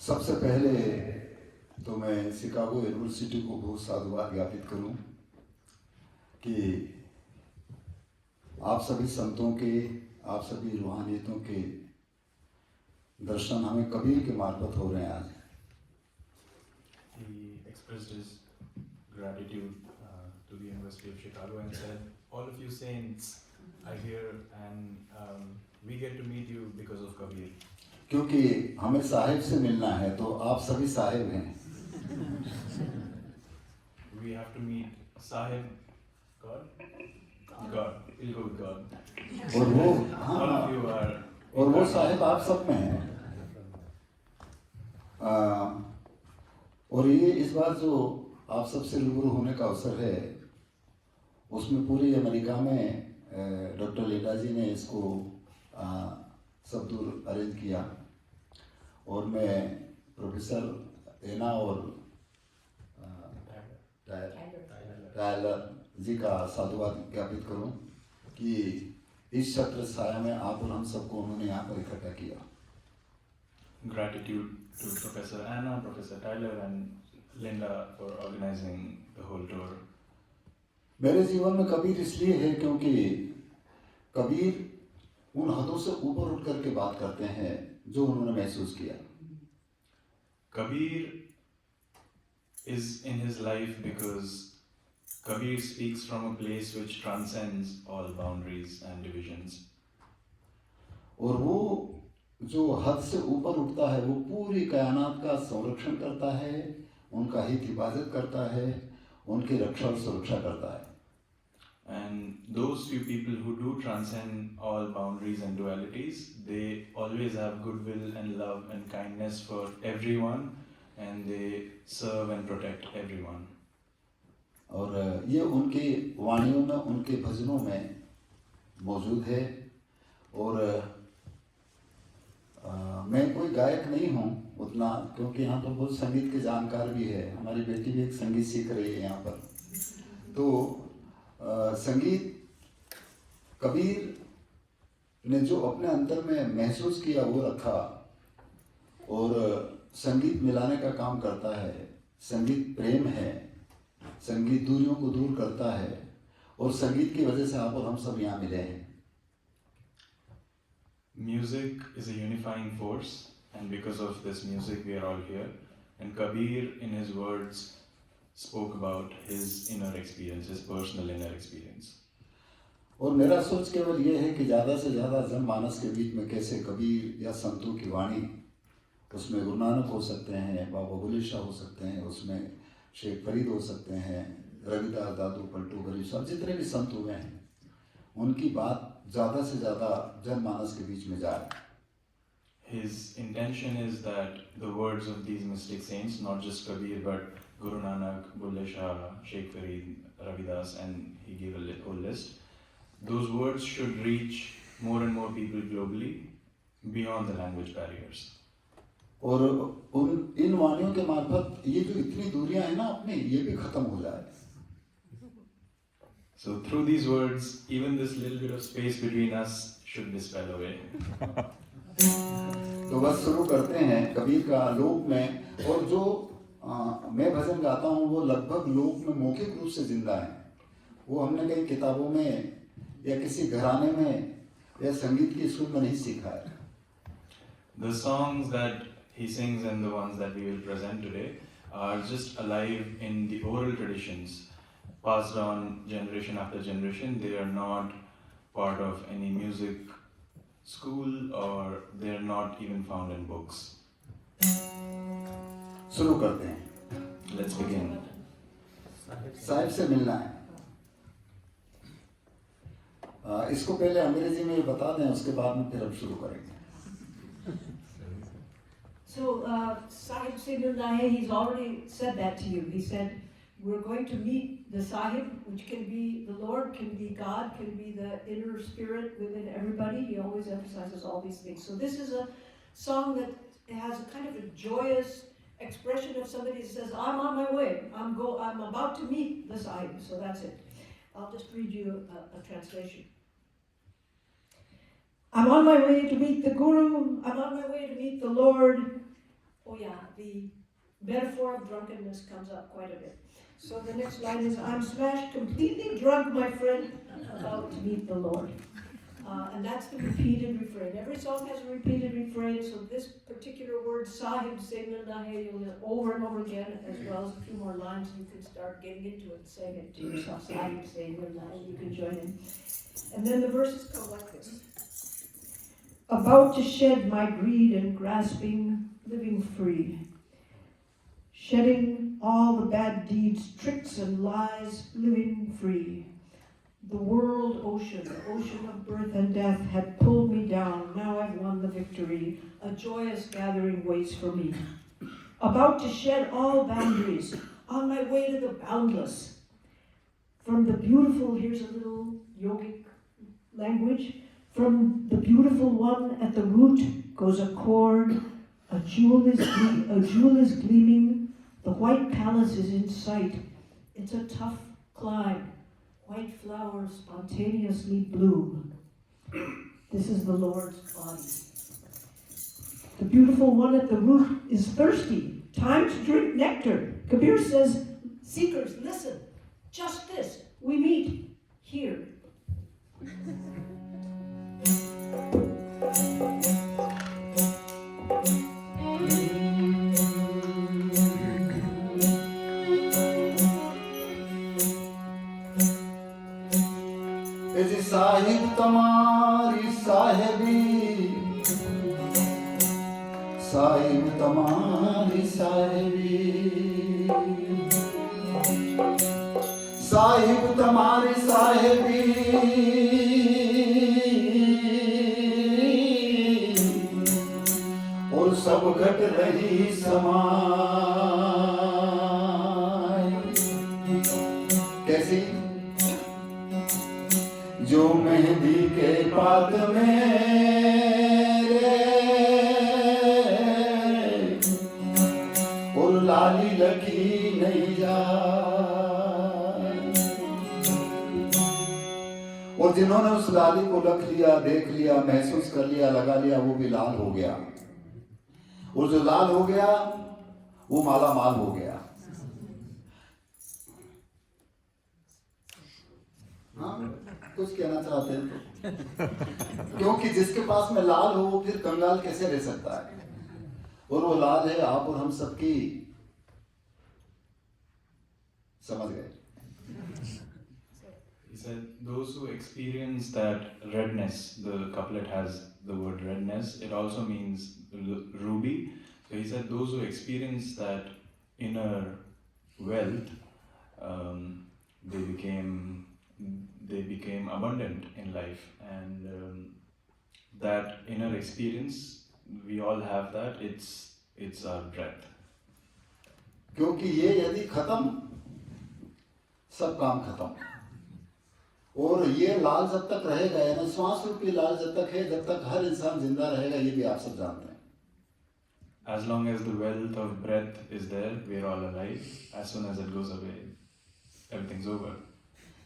सबसे पहले तो मैं शिकागो यूनिवर्सिटी को बहुत साधुवाद ज्ञापित करूं कि आप सभी संतों के, आप सभी रूहानियतों के दर्शन हमें कबीर के मार्फत हो रहे हैं आज। He expressed his gratitude to the University of Chicago and said, all of you saints are here and we get to meet you because of Kabir. क्योंकि हमें साहिब से मिलना है तो आप सभी साहिब हैं। We have to meet Sahib, God? God. We'll go with God. और वो All of you are. और वो साहिब आप सब में हैं। और ये इस बार जो आप सबसे रूबरू होने का अवसर है, उसमें पूरी अमेरिका में डॉक्टर लीला जी ने इसको सब दूर अरेंज किया और मैं प्रोफेसर एना और टायलर जी का साधुवाद ज्ञापित करूं कि इस छत्र छाया में आप और हम सबको उन्होंने यहाँ पर इकट्ठा किया। Gratitude to Professor Anna, Professor Tyler and Linda for organizing the whole tour. मेरे जीवन में कबीर इसलिए है क्योंकि कबीर उन हदों से ऊपर उठ करके बात करते हैं जो उन्होंने महसूस किया। Kabir is in his life because Kabir speaks from a place which transcends all boundaries and divisions. और वो जो हद से ऊपर उठता है वो पूरी कायनात का संरक्षण करता है, उनका हित हिफाजत करता है, उनकी रक्षा और सुरक्षा करता है। And those few people who do transcend all boundaries and dualities, they always have goodwill and love and kindness for everyone and they serve and protect everyone. और ये उनकी वाणियों में, उनके भजनों में मौजूद है। और मैं कोई गायक नहीं हूँ उतना, क्योंकि यहाँ पर बहुत संगीत के जानकार भी है। हमारी बेटी भी एक संगीत सीख रही है यहाँ पर। तो संगीत कबीर ने जो अपने अंदर में महसूस किया वो रखा और संगीत मिलाने का काम करता है। संगीत प्रेम है, संगीत दूरियों को दूर करता है और संगीत की वजह से आप और हम सब यहाँ मिले हैं। Music is a unifying force and because of this music we are all here. And Kabir in his words spoke about his inner experience, his personal inner experience. और मेरा सोच केवल ये है कि ज़्यादा से ज़्यादा जनमानस के बीच में कैसे कबीर या संतों की वाणी, उसमें गुरु नानक हो सकते हैं, बाबा बुल्ले शाह हो सकते हैं, उसमें शेख फरीद हो सकते हैं, रविदास, दादू, पलटू, गरीब साहब, जितने भी संत हुए हैं, उनकी बात ज़्यादा से ज़्यादा जनमानस के बीच में जाए। His intention is that the words of these mystic saints, not just Kabir but Guru Nanak, Bulle Shah, Sheikh Farid, Ravidas, and he gave a whole list. Those words should reach more and more people globally beyond the language barriers. और इन वाणियों के मार्फत ये जो इतनी दूरियां हैं ना अपनी, ये भी खत्म हो जाए। So through these words, even this little bit of space between us should dispel away. तो बस शुरू करते हैं कबीर का लोक में। और जो मैं भजन गाता हूँ वो लगभग लोक में मौखिक रूप से जिंदा है। वो हमने कई किताबों में या किसी घराने में या संगीत की स्कूल में नहीं सीखा है। The songs that he sings and the ones that we will present today are just alive in the oral traditions, passed on generation after generation. They are not part of any music school or they are not even found in books. शुरू करते हैं। Let's begin. Sahib से मिलना है। इसको पहले अंग्रेजी में बता दें, उसके बाद में फिर हम शुरू करेंगे। So Sahib se milna hai, he's already said that to you. He said we're going to meet the Sahib, which can be the Lord, can be God, can be the inner spirit within everybody. He always emphasizes all these things. So this is a song that has a kind of a joyous expression of somebody that says, I'm on my way, I'm about to meet the Sahib. So that's it. I'll just read you a translation. I'm on my way to meet the Guru, I'm on my way to meet the Lord. Oh yeah, the metaphor of drunkenness comes up quite a bit. So the next line is, I'm smashed, completely drunk, my friend, about to meet the Lord. And that's the repeated refrain. Every song has a repeated refrain, so this particular word, Sahib Se Milna Hai, you'll hear over and over again, as well as a few more lines. You can start getting into it, saying it to yourself, Sahib Se Milna Hai, you can join in. And then the verses come like this. About to shed my greed and grasping, living free. Shedding all the bad deeds, tricks and lies, living free. The world ocean, the ocean of birth and death had pulled me down. Now I've won the victory. A joyous gathering waits for me. About to shed all boundaries, on my way to the boundless. From the beautiful, here's a little yogic language. From the beautiful one at the root goes a cord. A jewel is gleaming. The white palace is in sight. It's a tough climb. White flowers spontaneously bloom. This is the Lord's body. The beautiful one at the root is thirsty. Time to drink nectar. Kabir says, seekers, listen. Just this. We meet here. Sahib तमारी साहेबी, साहिब तमारी साहेबी, साहिब तमारी साहेबी, और सब घट रही समाय। कैसी? जो मेहंदी के पात में और लाली लगी नहीं जाए। और जिन्होंने उस लाली को रख लिया, देख लिया, महसूस कर लिया, लगा लिया, वो भी लाल हो गया। और जो लाल हो गया वो माला माल हो गया। हाँ, कुछ कहना चाहते हैं? क्योंकि जिसके पास में लाल हो वो फिर कंगाल कैसे रह सकता है? और वो लाल है आप और हम सबकी, समझ गए? He said, those who experience that redness, the couplet has the word redness, it also means ruby. So he said, those who experience that inner wealth, they became abundant in life, and that inner experience, we all have that. It's our breath. क्योंकि ये यदि खत्म, सब काम खत्म। और ये लाल जब तक रहेगा, यानी श्वास रूपी लाल जब तक है, जब तक हर इंसान जिंदा रहेगा, ये भी आप सब जानते हैं। As long as the wealth of breath is there, we are all alive. As soon as it goes away, everything's over.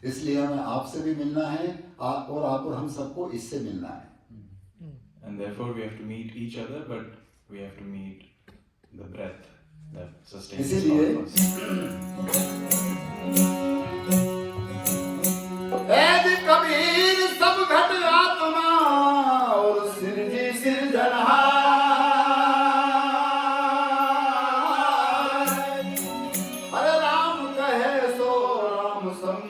इसलिए हमें आपसे भी मिलना है, और आप और हम सबको इससे मिलना है। And therefore we have to meet each other, but we have to meet the breath that sustains all of us. ऐ कबीर सब घट आत्मा और सिरजी सिरजनहार, अरे राम कहे सो राम संग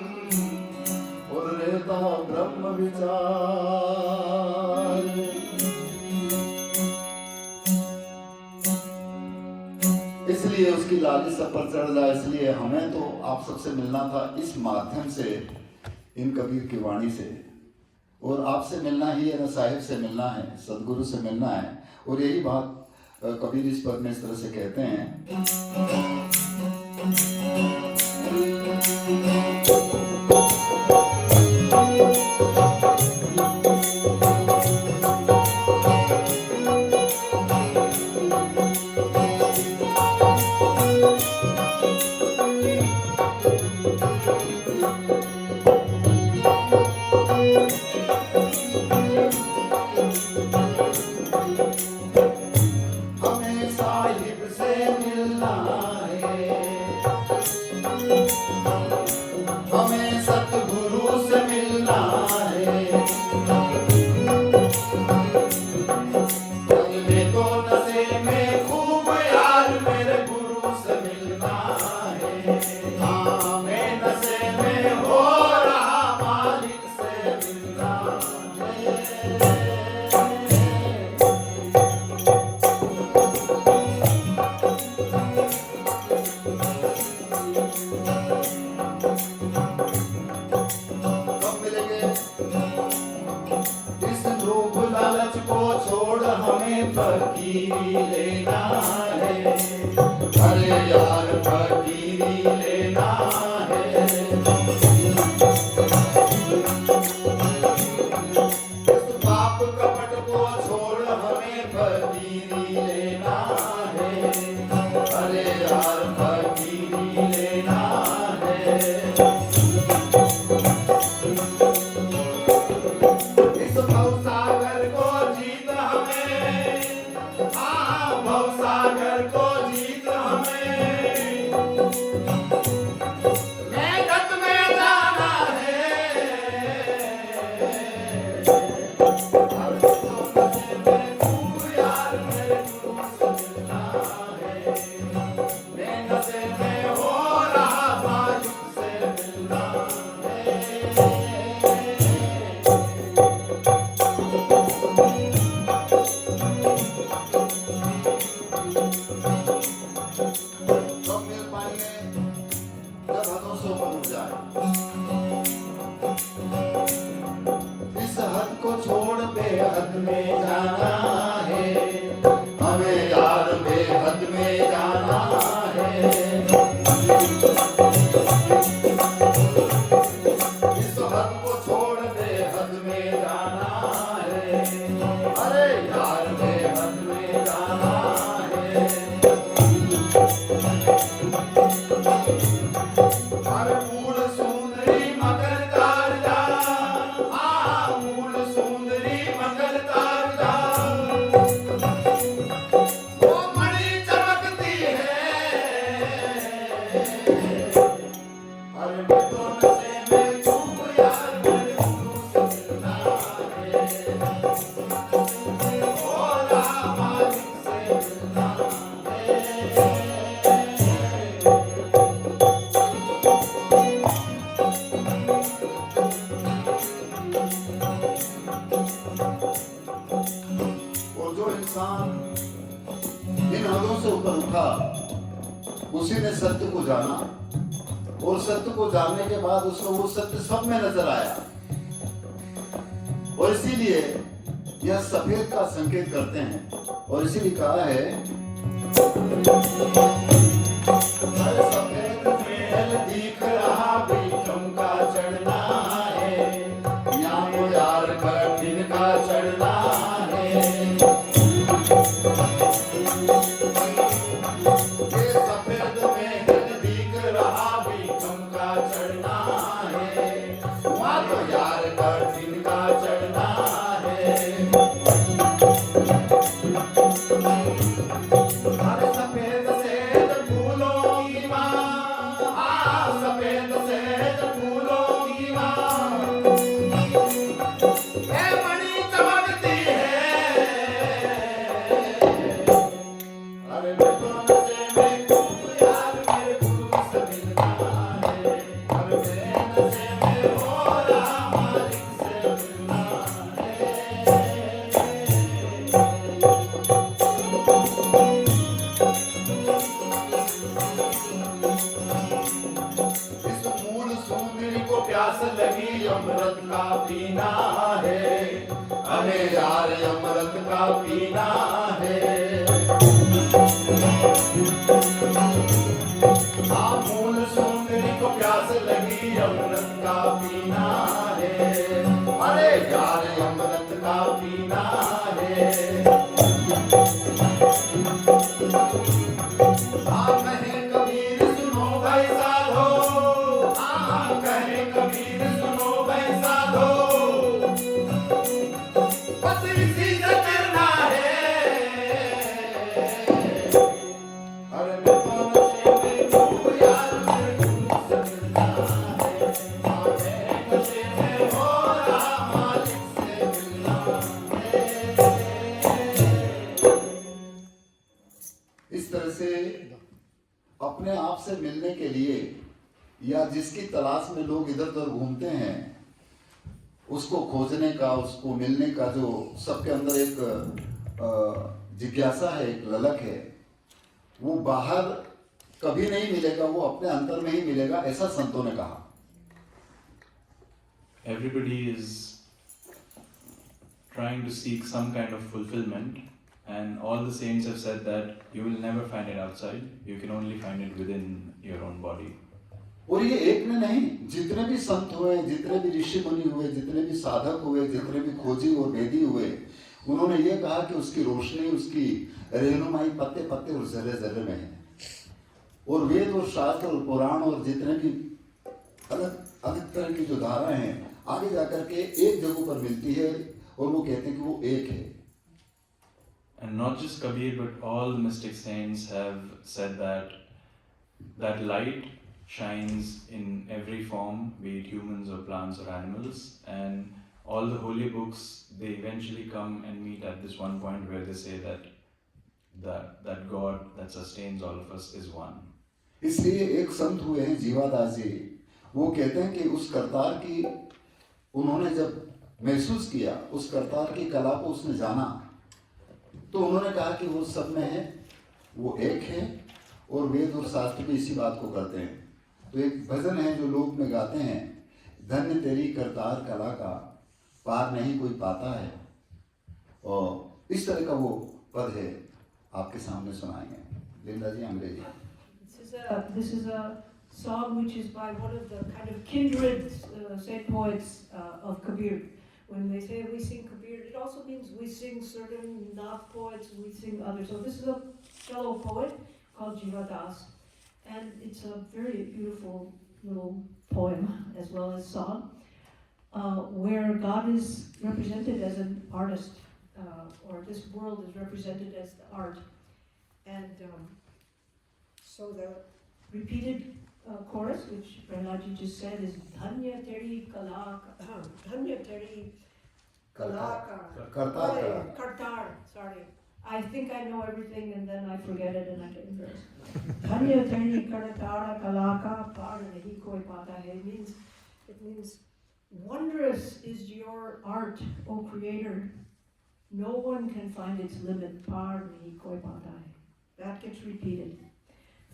और रहता ब्रह्म विचार। इसलिए उसकी लाली सब पर चढ़ जाए। इसलिए हमें तो आप सबसे मिलना था इस माध्यम से, इन कबीर की वाणी से, और आपसे मिलना ही है ना, साहिब से मिलना है, सदगुरु से मिलना है। और यही बात कबीर इस पद में इस तरह से कहते हैं, हमें साहिब कपट को छोड़ हमें फकीरी लेना है, अरे यार फकीरी लेना है। इस पाप कपट को छोड़ हमें फकीरी लेना है, अरे यार फकीरी लेना है। इस भवसागर को जीत हमें, हाँ भवसागर को जीत हमें, मेघत में जाना है। तू यार मेरे गुरु से मिलना है, मेघत में हो रहा मायूं से मिलना है। कब मिल पाएंगे? जब हदों से ऊपर उठ जाए। इस हद को छोड़ बेहद में जाना है, हमें यार बेहद में जाना है। इस हद को छोड़ बेहद में जाना है, अरे यार बेहद में जाना है। हर मूल सुंदरी मकर तारजा, हाँ मूल सुंदरी मकर तारजा, वो मणि चमकती है। हर मित्रों से मैं चूक यार मेरे गुरु से मिलना है, ओ राम मालिक से मिलना है। और जो इंसान इन हदों से ऊपर उठा, उसी ने सत्य को जाना, और सत्य को जानने के बाद उसको वो सत्य सब में नजर आया। और इसीलिए यह सफेद का संकेत करते हैं, और इसीलिए कहा है हर सफेद मेल दिख रहा बीचों का चढ़ना है, यहाँ वो यार कठिन का चढ़ना है। ये सफेद मेल दिख रहा बीचों का चढ़ना है, वहाँ तो यार कठिन का चढ़ना है। हर सफेद से फूलों की माँ, हाँ सफेद से फूलों की माँ, ये मणि चमकती है। अरे मित्रों से मैं खूब यार मेरे गुरु से मिलना है, अरे मेरे नशे में हो रहा मालिक से मिलना है। इस मूल सुंदरी को प्यास लगी अमृत का पीना है, हमें यार अमृत का पीना है। हाँ मूल सुंदरी को प्यास लगी अमृत का पीना है, अरे यार अमृत का पीना है। हाँ कहे कबीर सुनो भाई साधो, हाँ कहे कबीर सुनो भाई साधो, बस इसी से करना है। अरे मैं कौन से मैं खूब यार मेरे गुरु से मिलना है, आगे नशे में हो रहा मालिक से मिलना है। इस तरह से अपने आप से मिलने के लिए या जिसकी तलाश में लोग इधर उधर घूमते हैं, उसको खोजने का, उसको मिलने का जो सबके अंदर एक जिज्ञासा है, एक ललक है, वो बाहर कभी नहीं मिलेगा, वो अपने अंतर में ही मिलेगा, ऐसा संतों ने कहा। Everybody is trying to seek some kind of fulfillment, and all the saints have said that you will never find it outside, you can only find it within your own body. और ये एक ने नहीं, जितने भी संत हुए, जितने भी ऋषि मुनि हुए, जितने भी साधक हुए, जितने भी खोजी और वेदी हुए, उन्होंने ये कहा कि उसकी रोशनी, उसकी रहनुमाई पत्ते पत्ते और जर्रे जर्रे में है। और वेद और शास्त्र और पुराण और जितने भी अलग अलग तरह की जो धाराएं हैं, आगे जाकर के एक जगह पर मिलती है और वो कहते हैं कि वो एक है। And not just Kabir, but all the mystic saints have said that light shines in every form, be it humans or plants or animals, and all the holy books, they eventually come and meet at this one point where they say that God that sustains all of us is one. इसलिए एक संत हुए हैं जीवादास जी, वो कहते हैं कि उस करतार की उन्होंने जब महसूस किया, उस करतार की कला को उसने जाना, तो उन्होंने कहा कि वो सब में है, वो एक है, और वेद और शास्त्र भी इसी बात को करते हैं। तो एक भजन है जो लोक में गाते हैं, धन्य तेरी करतार कला का पार नहीं कोई पाता है, और इस तरह का वो पद है, आपके सामने सुनाएंगे। लिंदा जी अंग्रेजी। This is a song which is by one of the kind of kindred saint poets of Kabir. When they say we sing Kabir, it also means we sing certain not poets, we sing others. So this is a fellow poet called Jiva Das, and it's a very beautiful little poem as well as song, where God is represented as an artist, or this world is represented as the art. And so the repeated chorus, which Prahlad just said, is Dhanya Teri Kala, Dhanya Teri Kartar, sorry. I think I know everything and then I forget it and I get embarrassed. Dhanya Teri Kartar Kalaka Par Nahi Koi Pata Hai. It means wondrous is your art, O Creator. No one can find its limit. Par Nahi Koi Pata Hai. That gets repeated.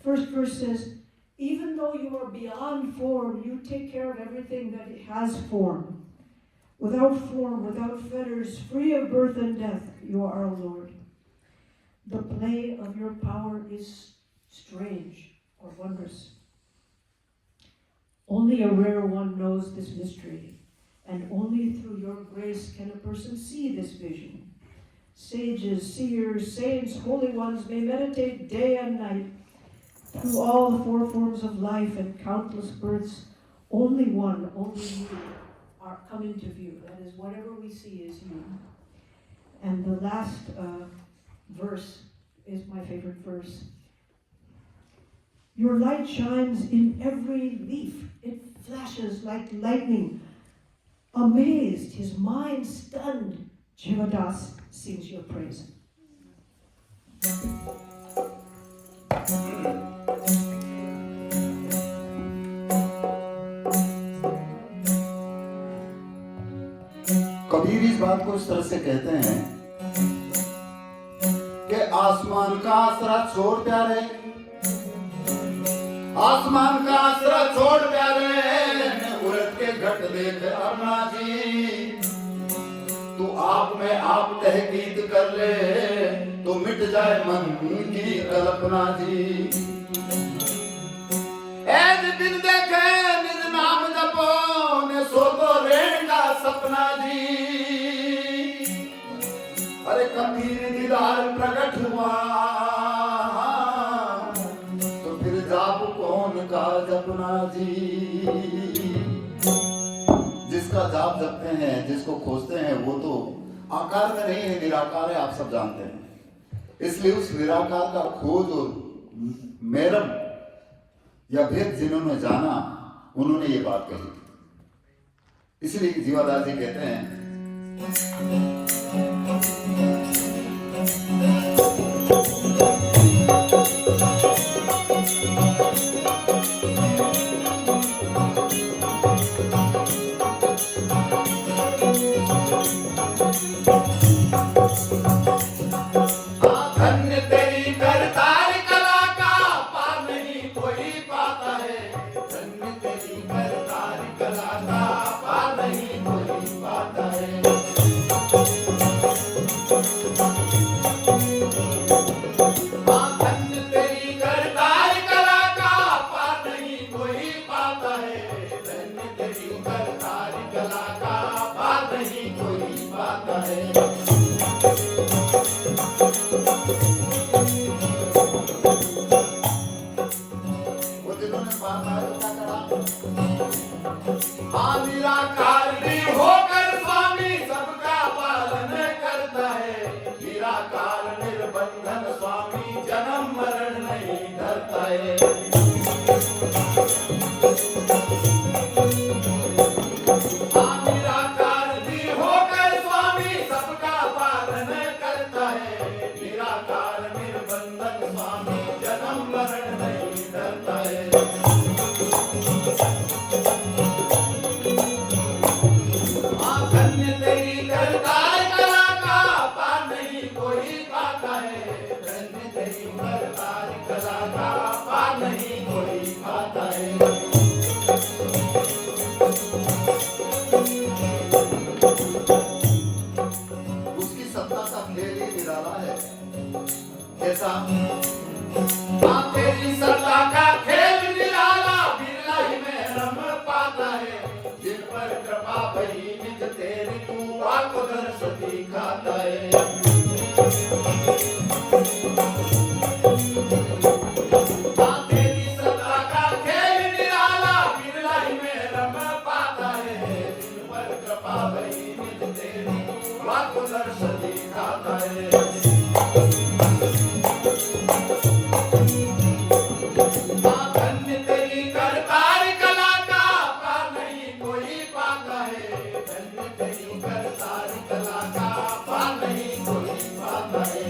First verse says, even though you are beyond form, you take care of everything that it has form. Without form, without fetters, free of birth and death, you are our Lord. The play of your power is strange or wondrous. Only a rare one knows this mystery, and only through your grace can a person see this vision. Sages, seers, saints, holy ones may meditate day and night through all the four forms of life and countless births. Only one, only you are come into view. That is, whatever we see is you. And the last verse is my favorite verse. Your light shines in every leaf. It flashes like lightning. Amazed, his mind stunned, Jivadas sings your praise. Kabir इस बात को इस तरह से कहते हैं कि आसमान का आसरा छोड़ प्यारे, आसमान का आसरा छोड़ प्यारे, उड़द के घट देख अरुणा जी, तू आप में आप तहकीक कर ले, तो मिट जाए मन की कल्पना जी। ऐज दिन देखे निज नाम जपो, ने सो तो रेण का सपना जी। अरे कबीर दीदार प्रकट हुआ, तो फिर जाप कौन का जपना जी। जिसका जाप जपते हैं, जिसको खोजते हैं, वो तो आकार में नहीं है, निराकार है, आप सब जानते हैं। इसलिए उस निराकार का खोज और मेरम या भेद जिन्होंने जाना, उन्होंने ये बात कही। इसलिए जीवादास जी कहते हैं, बंधन स्वामी जन्म मरण नहीं धरता है। निराकार भी होकर स्वामी सबका पालन करता है। निराकार निर्बंधन स्वामी जन्म मरण नहीं धरता है। धन्य तेरी करतार कला का पार नहीं कोई पाता है। धन्य तेरी करतार कला का पार नहीं कोई पाता है। उसकी सत्ता का खेल ही निराला है। कैसा? तेरी सत्ता का खेल निराला बिरला ही में रम पाता है। जिन पर कृपा भई निज तेरी तू आको दर्श दिखाता है। तेरी सत्ता का खेल निराला बिरला ही में रम पाता है। जिन पर कृपा भई निज तेरी तू आको दर्श दिखाता है। धन्य तेरी करतार कला का पार नहीं कोई पाता है। धन्य तेरी करतार कला का पार नहीं कोई पाता है।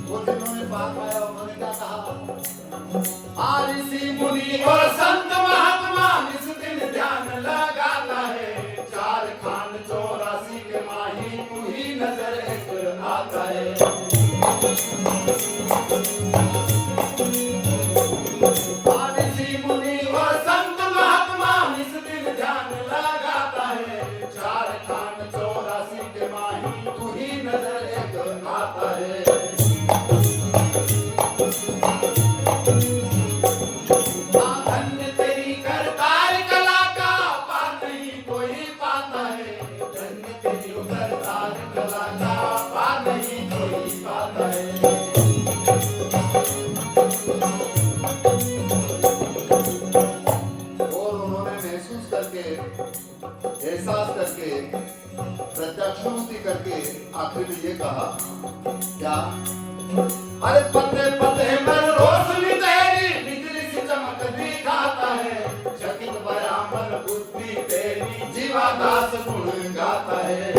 वो जिन्होंने पार पाया उन्होंने क्या कहा? ऋषि मुनि और संत महात्मा इस दिन ध्यान लगाता है। चार खान 84 के माही तू ही नजर एक आता है। ऋषि मुनि और संत महात्मा इस दिन ध्यान लगाता है। चार खान 84 के माही तू ही नजर एक आता है। धन्य तेरी करतार कला का पार नहीं कोई पाता है। धन्य तेरी करतार कला का पार नहीं कोई पाता है। और उन्होंने महसूस करके, एहसास करके, प्रत्यक्षानुभूति करके आखिर में ये कहा क्या? अरे पते पते पर रोशनी तेरी बिजली सी चमक दिखाता है। चकित बयामन बुद्धि तेरी जीवादास गुण गाता है।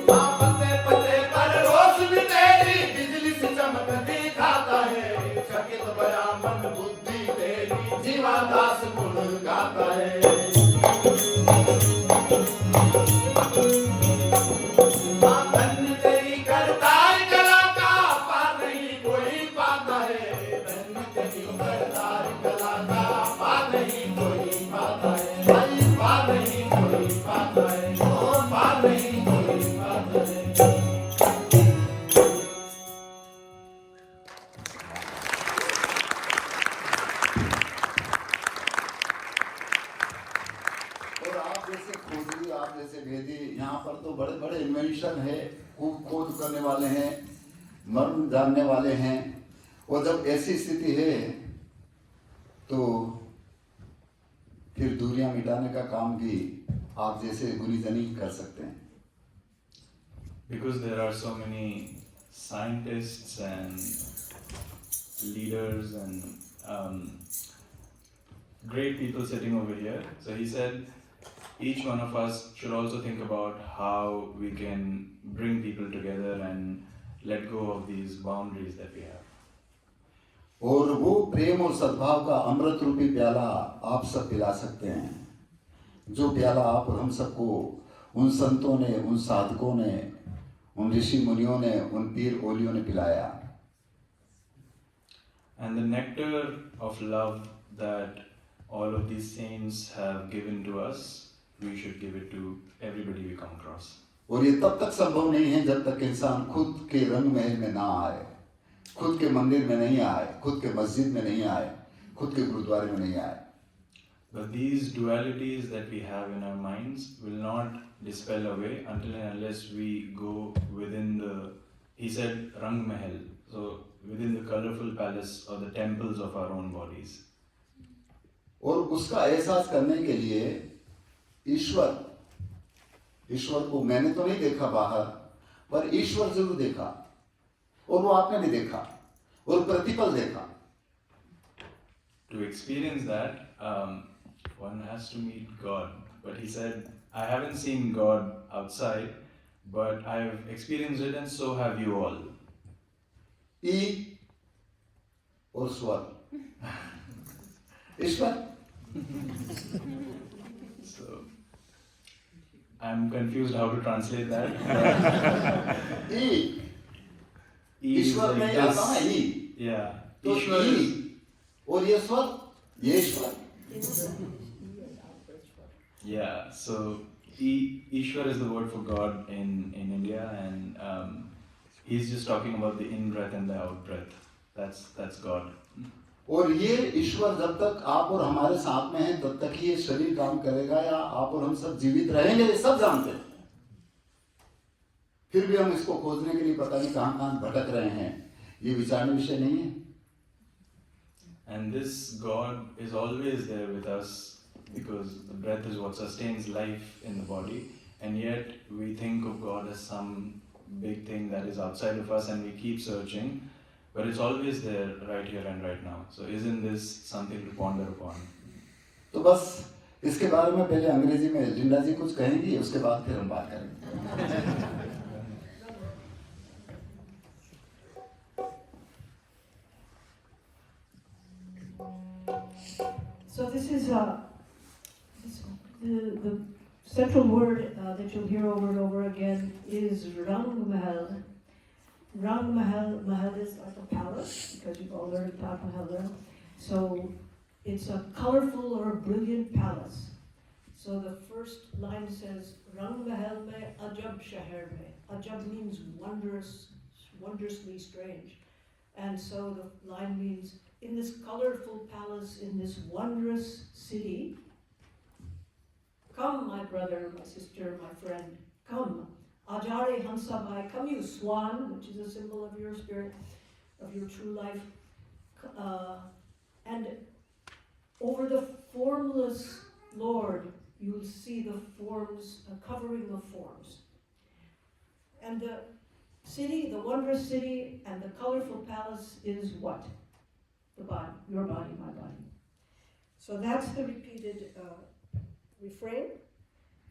पते पते पर रोशनी तेरी बिजली सी चमक दिखाता है। चकित बयामन बुद्धि तेरी जीवादास गुण गाता है। धन्य तेरी करतार कला का पार नहीं कोई पाता है। धन्य तेरी करतार कला का पार नहीं कोई पाता है। भाई पार नहीं कोई पाता है। ओ पार नहीं कोई पाता है। और आप जैसे खोजी, आप जैसे भेदी, यहाँ पर तो बड़े बड़े इन्वेंशन है, खूब खोज करने वाले हैं, मर्म जानने वाले हैं। और जब ऐसी स्थिति है तो फिर दूरियां मिटाने का काम भी आप जैसे गुनीजनी कर सकते हैं। Because there are so many scientists and leaders and great people sitting over here. So he said each one of us should also think about how we can bring people together and let go of these boundaries that we have. और वो प्रेम और सद्भाव का अमृत रूपी प्याला आप सब पिला सकते हैं, जो प्याला आप हम सबको उन संतों ने, उन साधकों ने, उन ऋषि मुनियों ने, उन पीर ओलियों ने पिलाया। And the nectar of love that all of these saints have given to us, we should give it to everybody we come across. और ये तब तक संभव नहीं है जब तक इंसान खुद के रंग महल में ना आए, खुद के मंदिर में नहीं आए, खुद के मस्जिद में नहीं आए, खुद के गुरुद्वारे में नहीं आए। But these dualities that we have in our minds will not dispel away until and unless we go within the, he said, Rang Mahal, so within the colorful palace or the temples of our own bodies. और उसका एहसास करने के लिए ईश्वर को मैंने तो नहीं देखा बाहर, पर ईश्वर जरूर देखा, और वो आपने भी देखा और प्रतिपल देखा. To experience that, one has to meet God. But he said, I haven't seen God outside, but I've experienced it, and so have you all. ई और स्वर, ईश्वर. So, I'm confused how to translate that. E E is Ishwar like में this. आता है ई, Yeah. तो Ishwar E is- और ये स्वर, ये ईश्वर. Yeah, so Ishwar is the word for God in India, and he's just talking about the in breath and the out breath. That's God. और ये ईश्वर जब तक आप और हमारे साथ में है तब तक ही ये शरीर काम करेगा, या आप और हम सब जीवित रहेंगे, ये सब जानते हैं. फिर भी हम इसको खोजने के लिए पता नहीं कहाँ भटक रहे हैं. ये विचारने विषय नहीं है. And this God is always there with us because the breath is what sustains life in the body, and yet we think of God as some big thing that is outside of us, and we keep searching, but it's always there right here and right now. So isn't this something to ponder upon? तो बस इसके बारे में पहले अंग्रेजी में लिंडा जी कुछ कहेंगी, उसके बाद फिर हम बात करेंगे. So this is the central word that you'll hear over and over again is Rang Mahal. Rang Mahal is like a palace, because you've all heard of Taj Mahal. So it's a colorful or a brilliant palace. So the first line says, Rang Mahal mein ajab shahar mein. Ajab means wondrous, wondrously strange. And so the line means, in this colorful palace, in this wondrous city, come, my brother, my sister, my friend, come. Ajare Hansabai, come you swan, which is a symbol of your spirit, of your true life. And over the formless Lord, you'll see the forms, covering the forms. And the city, the wondrous city, and the colorful palace is what? The body, your body, my body. So that's the repeated refrain.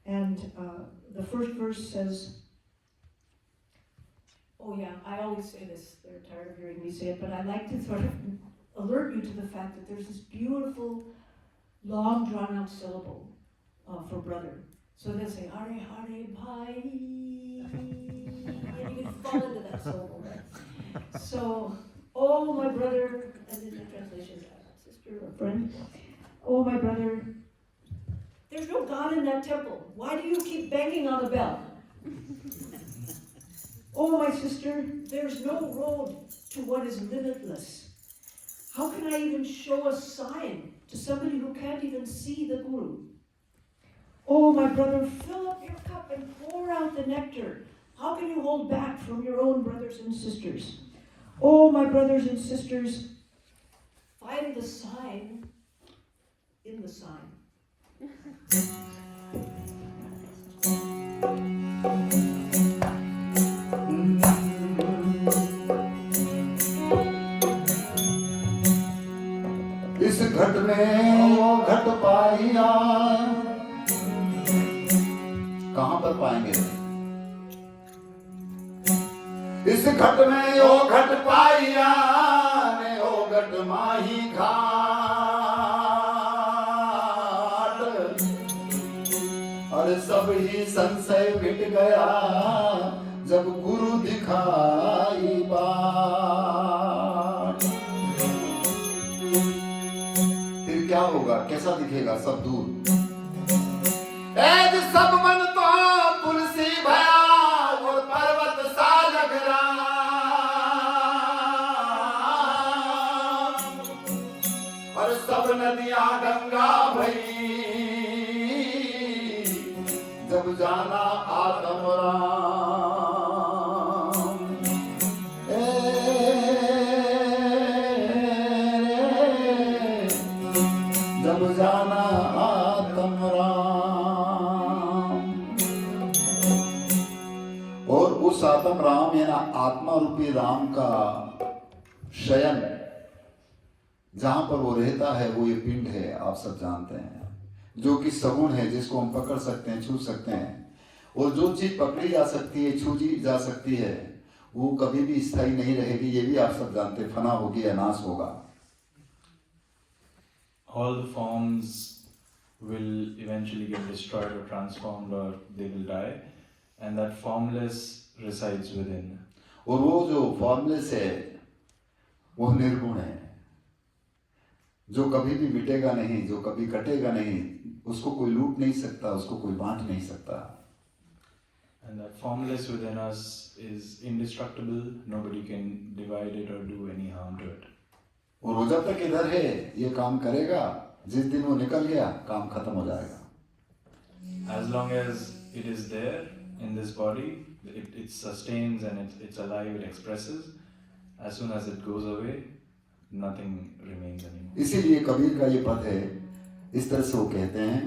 And the first verse says, oh yeah, I always say this, they're tired of hearing me say it, but I like to sort of alert you to the fact that there's this beautiful, long drawn out syllable for brother. So they'll say, Hare Hare Bhai, and you can fall into that syllable, right? So, oh my brother, and in the translation, sister or friend, oh my brother, there's no God in that temple. Why do you keep banging on the bell? Oh my sister, there's no road to what is limitless. How can I even show a sign to somebody who can't even see the Guru? Oh my brother, fill up your cup and pour out the nectar. How can you hold back from your own brothers and sisters? Oh my brothers and sisters, find the sign in the sign. इस घट में वो घट पाइया, कहां पर पाएंगे? इस घट में वो घट पाइया ने वो घट माही घाट, और सब ही संशय मिट गया जब गुरु दिखाई बाट. फिर क्या होगा, कैसा दिखेगा? सब दूर. ऐज सब मन तो तुलसी भया और पर्वत सा लग रहा, और सब नदियां गंगा भई जब जाना आत्म राम. जब सब जाना आत्म राम। और उस आत्म राम यानी आत्मा रूपी राम का शयन जहां पर वो रहता है वो ये पिंड है, आप सब जानते हैं, जो कि सगुण है, जिसको हम पकड़ सकते हैं, छू सकते हैं। और जो चीज पकड़ी जा सकती है, छूजी जा सकती है, वो कभी भी स्थायी नहीं रहेगी, ये भी आप सब जानते हैं, फना होगी या नाश होगा। All the forms will eventually get destroyed or transformed, or they will die, and that formless resides within. और वो जो फॉर्मलेस है वो निर्गुण है, जो कभी भी मिटेगा नहीं, जो कभी कटेगा नहीं, उसको कोई लूट नहीं सकता, उसको कोई बांट नहीं सकता। And that formless within us is indestructible. Nobody can divide it or do any harm to it. और वो जब तक इधर है ये काम करेगा, जिस दिन वो निकल गया काम खत्म हो जाएगा। As long as it is there in this body, it sustains and it's alive, it expresses. As soon as it goes away, nothing remains anymore. इसीलिए कबीर का ये पद है, इस तरह से वो कहते हैं,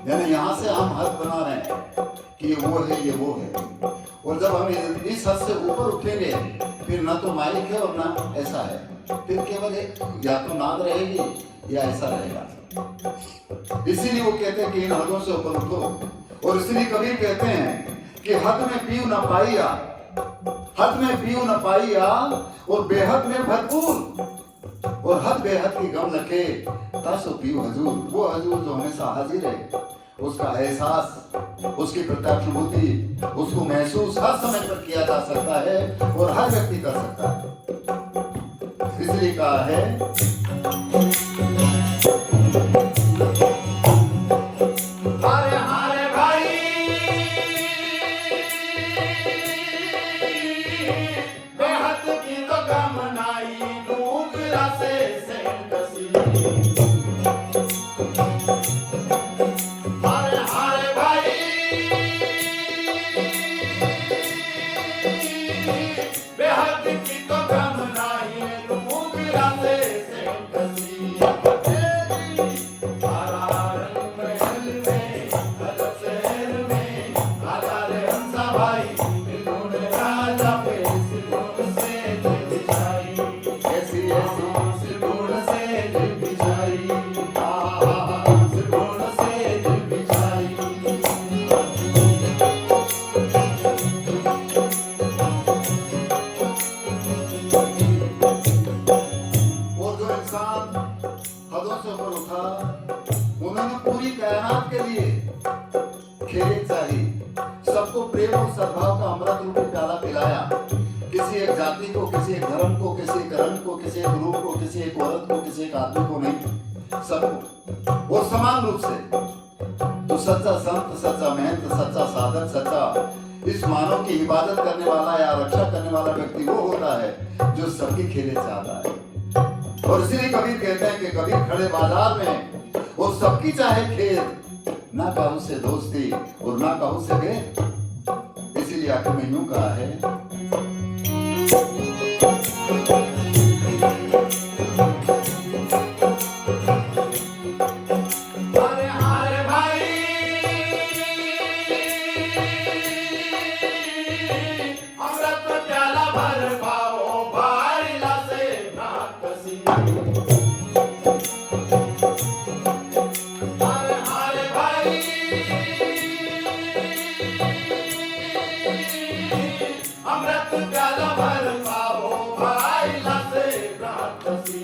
यानी यहाँ से हम हद बना रहे हैं कि ये वो है, ये वो है। और जब हम इस हद से ऊपर उठेंगे फिर ना तो माइक है और ना ऐसा है, फिर केवल या तो नाद रहेगी या ऐसा रहेगा। इसीलिए वो कहते हैं कि इन हदों से ऊपर उठो। और इसलिए कबीर कहते हैं कि हद में पीऊ ना पाइया, हद में पीऊ न पाइया और बेहद में भरपूर, और हद बेहद की गम लखे तसो पीऊ हजूर। वो हजूर जो हमेशा हाजिर है, उसका एहसास, उसकी प्रत्यक्षानुभूति, उसको महसूस हर समय पर किया जा सकता है और हर व्यक्ति कर सकता है। इसलिए कहा है हारे हारे भाई बेहद की तो गम नाई डूबरा से कसी। हारे हारे भाई बेहद की तो गम नाई डूबरा से कसी। हदों से ऊपर उठा, उन्होंने पूरी कायनात के लिए खेल चाही, सबको प्रेम और सद्भाव का अमृत रूपी प्याला पिलाया। किसी एक जाति को, किसी एक धर्म को, किसी एक रंग को, किसी एक रूप को, किसी एक औरत को, किसी एक आदमी को नहीं, सबको और समान रूप से। तो सच्चा संत, सच्चा महंत, सच्चा साधक, सच्चा इस मानव की इबादत करने वाला या रक्षा करने वाला व्यक्ति वो होता है जो सबकी खेले चाहता है। और इसीलिए कबीर कहते हैं कि कबीर खड़े बाजार में और सबकी चाहे खेल, ना कहूं से दोस्ती और ना कहूं से भेद। इसीलिए आखिर में यूं कहा है हारे हारे भाई अमृत प्याला भर पाओ भाई लासे ना कसी। हारे हारे भाई अमृत प्याला भर पाओ भाई लासे ना कसी।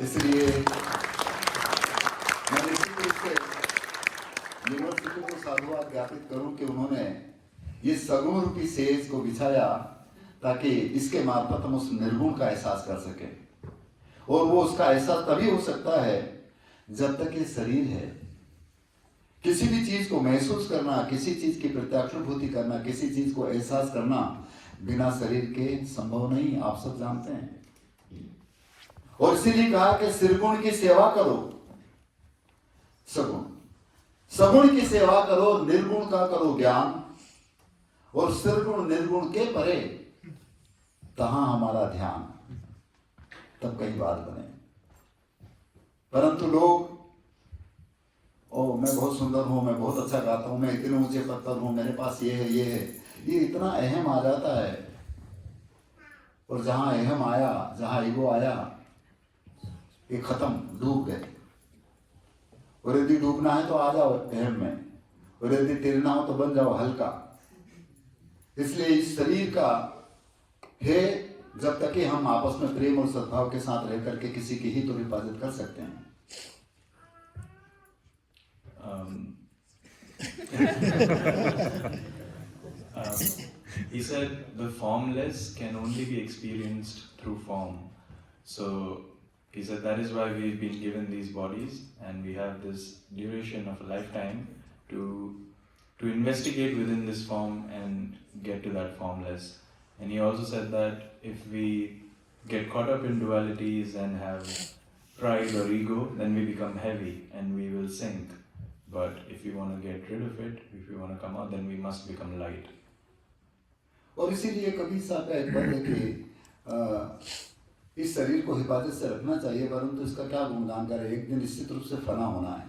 इसलिए मैं निश्चित रूप से यूनिवर्सिटी को साधुवाद ज्ञापित करूं कि उन्होंने ये सगुण रूपी सेज को बिछाया ताकि इसके मार्फत हम उस निर्गुण का एहसास कर सकें। और वो उसका एहसास तभी हो सकता है जब तक ये शरीर है। किसी भी चीज को महसूस करना, किसी चीज की प्रत्यक्षानुभूति करना, किसी चीज को एहसास करना बिना शरीर के संभव नहीं, आप सब जानते हैं। और इसीलिए कहा कि निर्गुण की सेवा करो, सगुण सगुण की सेवा करो, निर्गुण का करो ज्ञान, और निर्गुण निर्गुण के परे तहां हमारा ध्यान, तब कई बात बने। परंतु लोग मैं बहुत सुंदर हूं, मैं बहुत अच्छा गाता हूं, मैं इतने ऊंचे पद पर हूं, मेरे पास ये है, ये इतना अहम आ जाता है। और जहां अहम आया, जहां ईगो आया, ये खत्म, डूब गए। और यदि डूबना है तो आ जाओ अहम में, और यदि तैरना हो तो बन जाओ हल्का। इसलिए इस शरीर का है, जब तक कि हम आपस में प्रेम और सद्भाव के साथ रह करके किसी की ही तो हिफाजत कर सकते हैं। He said the formless can only be experienced through form. So he said that is why we've been given these bodies, and we have this duration of a lifetime to investigate within this form and get to that formless. And he also said that if we get caught up in dualities and have pride or ego, then we become heavy and we will sink. But if we want to get rid of it, if we want to come out, then we must become light. और इसीलिए कबीर साहब का एक बात है कि इस शरीर को हिफाजत से रखना चाहिए, परंतु इसका क्या गुणगान करें, एक दिन निश्चित रूप से फना होना है।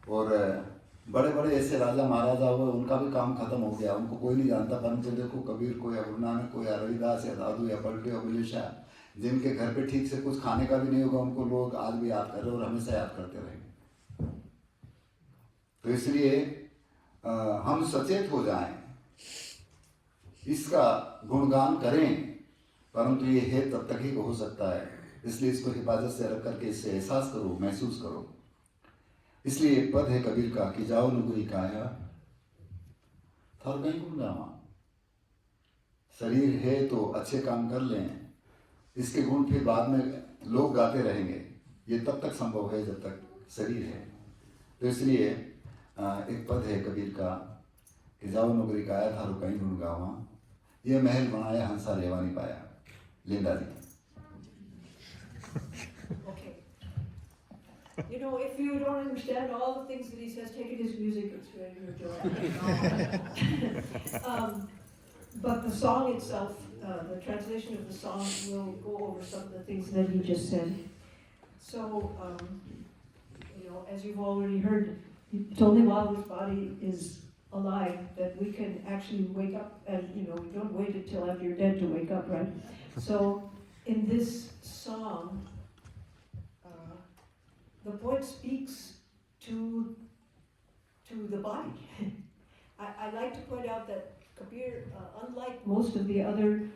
और बड़े बड़े ऐसे राजा महाराजा हुए, उनका भी काम खत्म हो गया, उनको कोई नहीं जानता, परंतु देखो कबीर को या गुरु नानक को या रविदास या दादू या पलटू या बुल्ले शाह, जिनके घर पे ठीक से कुछ खाने का भी नहीं होगा, उनको लोग आज भी याद कर रहे और हमेशा याद करते रहेंगे। तो इसलिए हम सचेत हो जाएं, इसका गुणगान करें, परंतु ये है तब तक ही हो सकता है। इसलिए इसको हिफाजत से रख करके इससे एहसास करो, महसूस करो। इसलिए एक पद है कबीर का कि जाओ नुगरी काया थार कहीं गुण गावा। शरीर है तो अच्छे काम कर लें, इसके गुण फिर बाद में लोग गाते रहेंगे, ये तब तक संभव है जब तक शरीर है। तो इसलिए एक पद है कबीर का कि जाओ नुगरी काया थारो कहीं गुण गावा, ये महल बनाया हंसा रेवा नहीं पाया। लिंदा जी। Okay. You know, if you don't understand all the things that he says, take it as music, it's very enjoyable. But the song itself, the translation of the song will go over some of the things that he just said. So, you know, as you've already heard, it's only while this body is alive that we can actually wake up, and you know, we don't wait until after you're dead to wake up, right? So, in this song, the poet speaks to the body. I like to point out that Kabir, unlike most of the other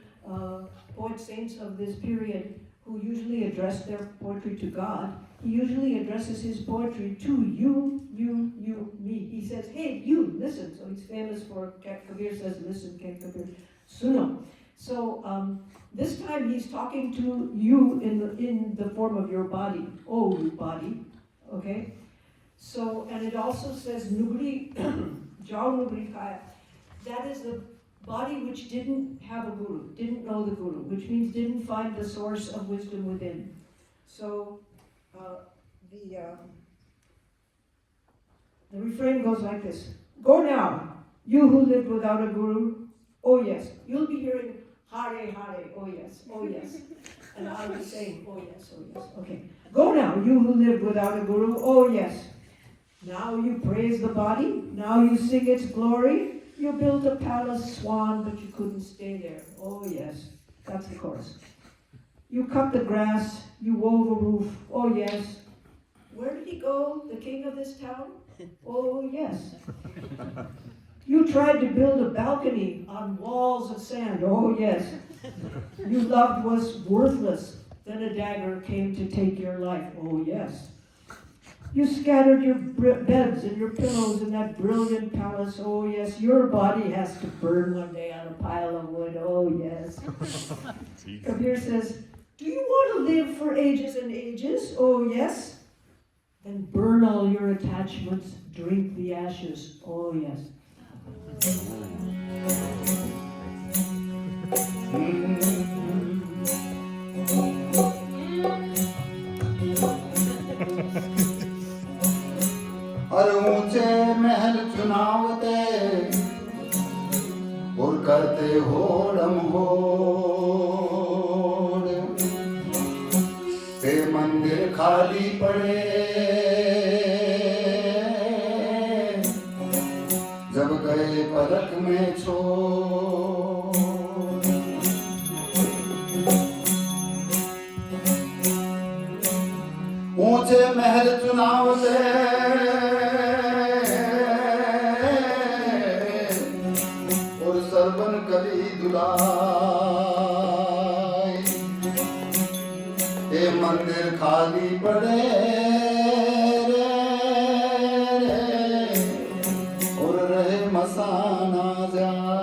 poet saints of this period who usually address their poetry to God, he usually addresses his poetry to you, me. He says, hey, you, listen. So he's famous for, Kabir says, listen, Kabir, suno. So this time he's talking to you in the form of your body, oh body, okay? So, and it also says nugri, jao nugri kaya. That is the body which didn't have a guru, didn't know the guru, which means didn't find the source of wisdom within. So the refrain goes like this: go now, you who lived without a guru, oh yes. You'll be hearing Hare Hare, oh yes, oh yes. And I'll be saying, oh yes, oh yes. Okay. Go now, you who lived without a guru, oh yes. Now you praise the body, now you sing its glory. You built a palace, swan, but you couldn't stay there, oh yes. That's the chorus. You cut the grass, you wove a roof, oh yes. Where did he go, the king of this town? Oh yes. You tried to build a balcony on walls of sand, oh yes. You loved was worthless, then a dagger came to take your life, oh yes. You scattered your beds and your pillows in that brilliant palace, oh yes. Your body has to burn one day on a pile of wood, oh yes. Kabir says, do you want to live for ages and ages, oh yes? Then burn all your attachments, drink the ashes, oh yes. हर ऊंचे महल चुनावते और करते होड़म होड़, ते मंदिर खाली पड़े जब गए पलक में छोड़। ऊंचे महल दुलाई। ये मंदिर खाली पड़े रे, और रहे मसाना जाए।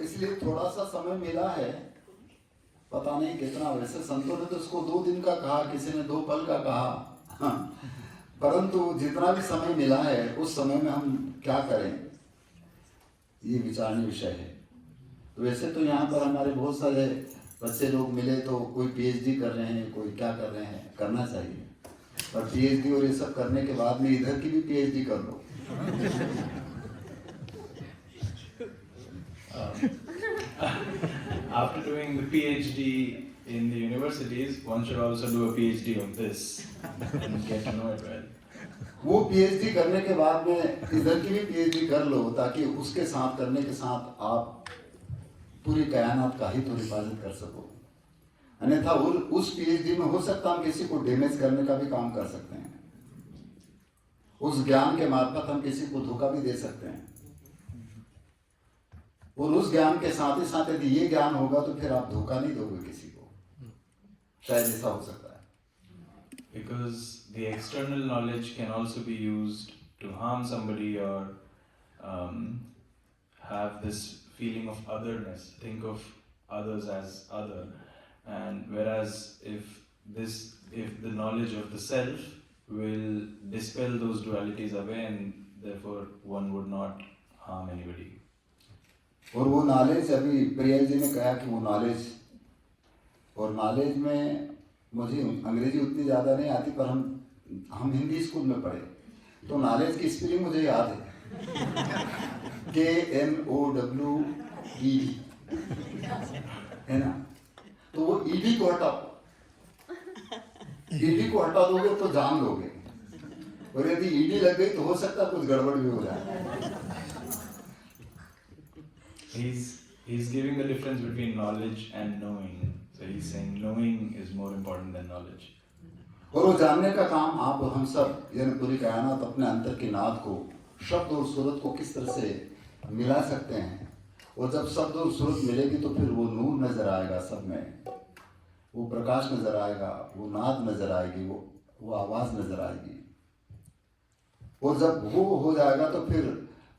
इसलिए थोड़ा सा समय मिला है, पता नहीं कितना। वैसे संतों ने तो इसको 2 दिन का कहा, किसी ने 2 पल का कहा परंतु जितना भी समय मिला है उस समय में हम क्या करें, ये विचारणीय विषय है। तो वैसे तो यहाँ पर हमारे बहुत सारे बच्चे लोग मिले, तो कोई पीएचडी कर रहे हैं, कोई क्या कर रहे हैं, करना चाहिए। पर पीएचडी और ये सब करने के बाद में इधर की भी पीएचडी कर लो। After doing the PhD in the universities, one should also do a PhD of this and get to know it well. वो पीएचडी करने के बाद में इधर की भी पीएचडी कर लो, ताकि उसके साथ करने के साथ आप पूरी कायनात का हित और हिफाजत कर सको। अन्यथा उस पीएचडी में हो सकता है हम किसी को डैमेज करने का भी काम कर सकते हैं। उस ज्ञान के मार्फत हम किसी को धोखा भी दे सकते हैं। और उस ज्ञान के साथ ही साथ यदि ये ज्ञान होगा तो फिर आप धोखा नहीं दोगे किसी को, शायद ऐसा हो सकता है। Because the external knowledge can also be used to harm somebody or have this feeling of otherness, think of others as other. And whereas if the knowledge of the self will dispel those dualities away, and therefore one would not harm anybody. और वो knowledge, अभी प्रियल जी ने कहा कि वो knowledge, और knowledge में मुझे अंग्रेजी उतनी ज़्यादा नहीं आती, पर हम हिंदी स्कूल में पढ़े, तो नॉलेज की स्पेलिंग मुझे याद है, KNOWED, है ना। तो वो ईडी को हटाओ, ईडी को हटा दोगे तो जान लोगे, और यदि ईडी लग गई तो हो सकता है कुछ गड़बड़ भी हो जाए। He's giving the difference between knowledge and knowing. So he's saying knowing is more important than knowledge. और वो जानने का काम आप और हम सब, यानी पूरी कायनात, अपने अंतर की नाद को, शब्द और सूरत को किस तरह से मिला सकते हैं। और जब शब्द और सूरत मिलेगी तो फिर वो नूर नजर आएगा सब में, वो प्रकाश नजर आएगा, वो नाद नजर आएगी, वो आवाज नजर आएगी। और जब वो हो जाएगा तो फिर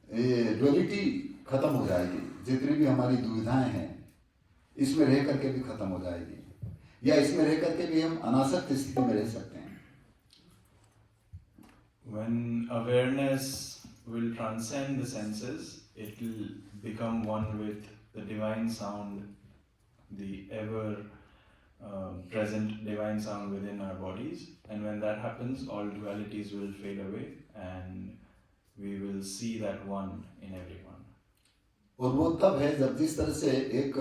ड्युअलिटी खत्म हो जाएगी। जितनी भी हमारी दुविधाएं हैं इसमें रह करके भी खत्म हो जाएगी, या इसमें रह करके भी हम अनासक्त स्थिति में रह सकते हैं। When awareness will transcend the senses, it will become one with the divine sound, the ever present divine sound within our bodies. And when that happens, all dualities will fade away and we will see that one in everyone. और वो तब है जब जिस तरह से एक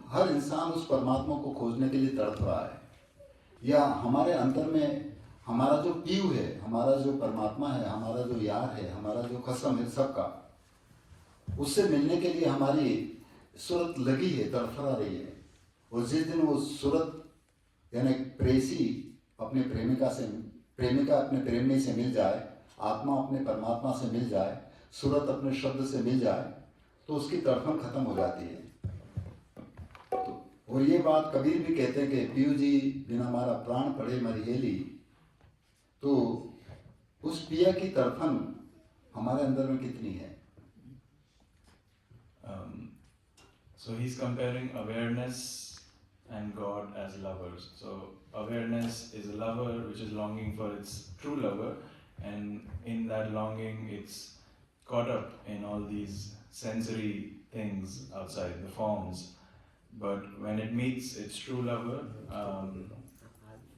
हर इंसान उस परमात्मा को खोजने के लिए तड़प रहा है, या हमारे अंतर में हमारा जो पीयू है, हमारा जो परमात्मा है, हमारा जो यार है, हमारा जो कसम है सबका, उससे मिलने के लिए हमारी सूरत लगी है, तड़फड़ा रही है। और जिस दिन वो सूरत यानी प्रेसी अपने प्रेमिका अपने प्रेमी से मिल जाए, आत्मा अपने परमात्मा से मिल जाए, सूरत अपने शब्द से मिल जाए, तो उसकी तड़फन खत्म हो जाती है। तो और ये बात कबीर भी कहते हैं कि पीयू जी बिना हमारा प्राण पड़े मरियेली। तो उस पिया की तड़फन हमारे अंदर में कितनी है। So he's comparing awareness and God as lovers. So awareness is a lover which is longing for its true lover, and in that longing it's caught up in all these sensory things outside, the forms. But when it meets its true lover,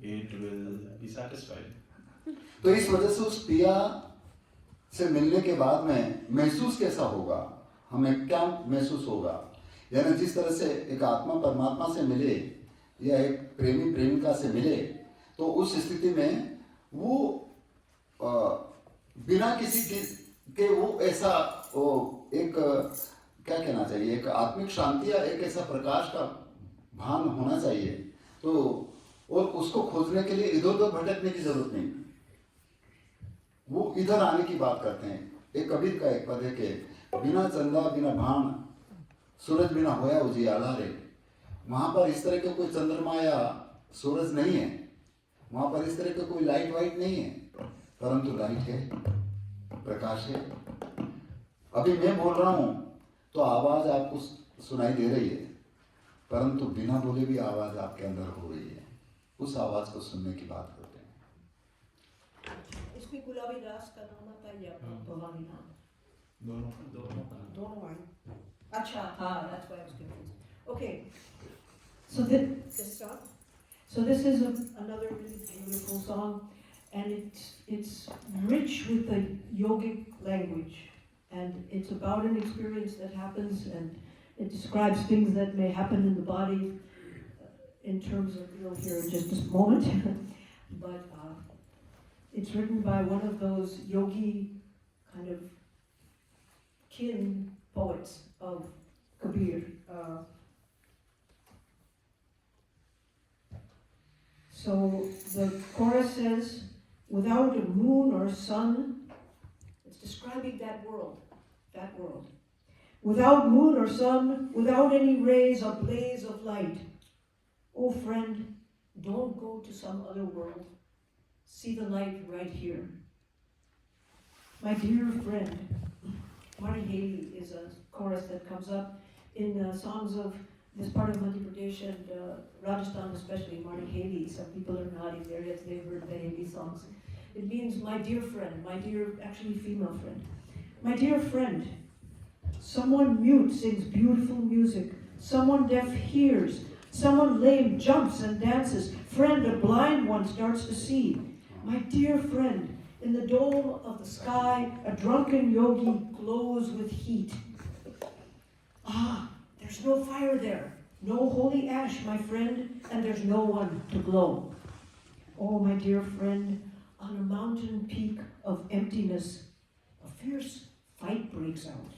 it will be satisfied. तो इस वजह से उस पिया से मिलने के बाद में महसूस कैसा होगा, हमें क्या महसूस होगा। यानी जिस तरह से एक आत्मा परमात्मा से मिले या एक प्रेमी प्रेमिका से मिले, तो उस स्थिति में वो बिना किसी के वो ऐसा एक क्या कहना चाहिए, एक आत्मिक शांति या एक ऐसा प्रकाश का भान होना चाहिए। तो और उसको खोजने के लिए इधर उधर भटकने की जरूरत नहीं, वो इधर आने की बात करते हैं। एक कबीर का एक पद है कि बिना चंदा बिना भान सूरज बिना होया उजियाला रे। वहाँ पर इस तरह के कोई चंद्रमा या सूरज नहीं है, वहाँ पर इस तरह के कोई लाइट वाइट नहीं है, परंतु लाइट है, प्रकाश है। अभी मैं बोल रहा हूँ तो आवाज़ आपको सुनाई दे रही है, परंतु बिना बोले भी आवाज़ आपके अंदर हो रही है। उस आवाज़ को सुनने की बात करते हैं। इसमें गुलाबी दास का नाम आता है या भवानी नाम? दोनों आए। अच्छा, हाँ, that's why I was confused. Okay, so this song. So this is another really beautiful song, and it's rich with the yogic language, and it's about an experience that happens, and it describes things that may happen in the body, in terms of, you'll hear in just a moment, but it's written by one of those yogi kind of kin poets of Kabir. So the chorus says, without a moon or sun, it's describing that world. Without moon or sun, without any rays or blaze of light, oh friend, don't go to some other world. See the light right here. My dear friend, Marty Haley is a chorus that comes up in songs of this part of Madhya Pradesh and Rajasthan especially. Marty Haley, some people are nodding their heads, they've heard the Haley songs. It means my dear friend, my dear, actually female friend. My dear friend, someone mute sings beautiful music, someone deaf hears, someone lame jumps and dances, friend, a blind one starts to see. My dear friend, in the dome of the sky, a drunken yogi glows with heat. Ah, there's no fire there, no holy ash, my friend, and there's no one to glow. Oh, my dear friend, on a mountain peak of emptiness, a fierce fight breaks out.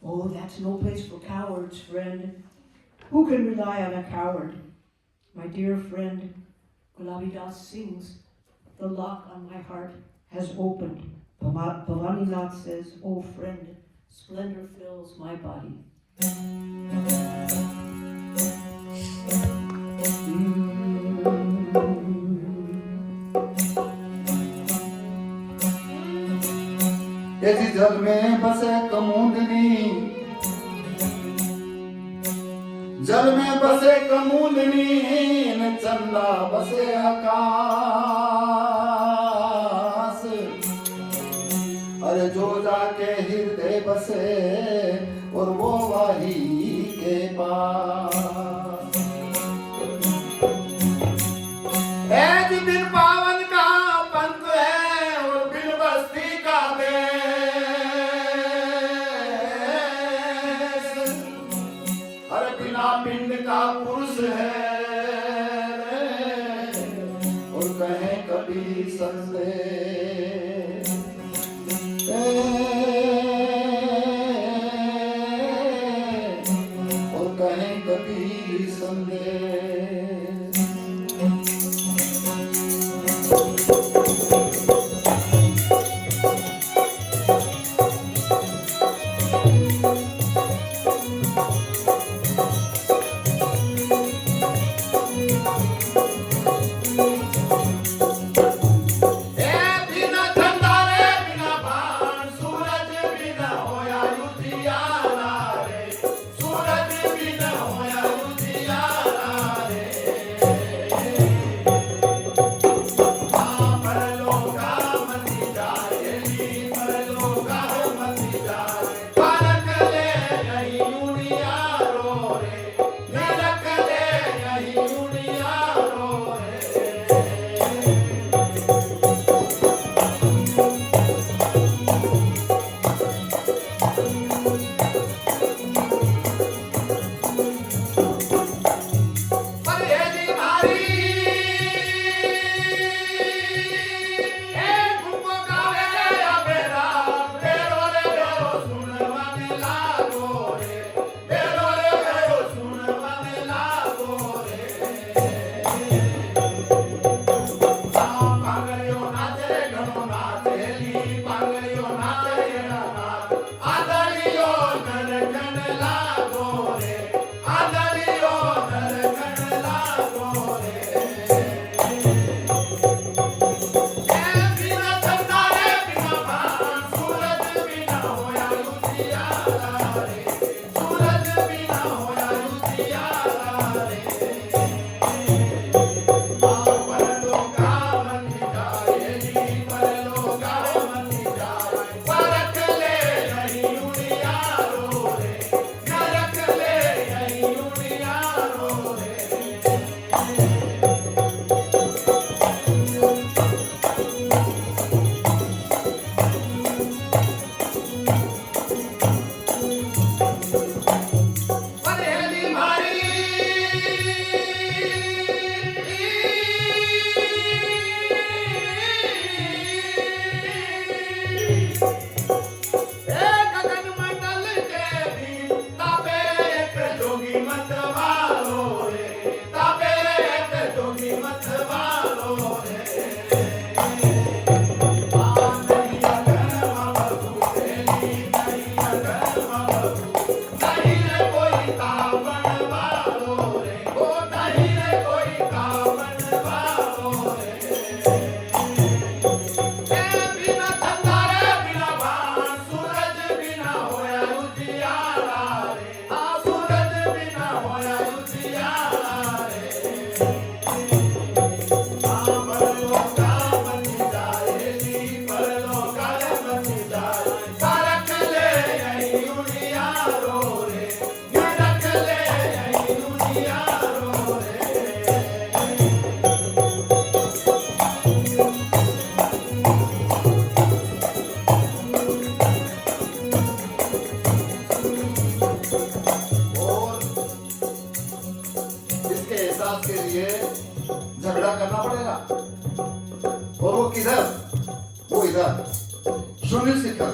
Oh, that's no place for cowards, friend. Who can rely on a coward? My dear friend, Gulabi Das sings, the lock on my heart has opened. Bhavani Nath says, oh friend, splendor fills my body. यदि जल में बसे कमूंदनी, जल में बसे कमूंदनी, न चंदा बसे आकाश। अरे जो जाके हृदय बसे और वो वही के पास। ऐज बिन पावन का पंथ है और बिन बस्ती का देश। अरे बिना पिंड का पुरुष है और कहे कभी संदेश। और कहे कभी संदेश।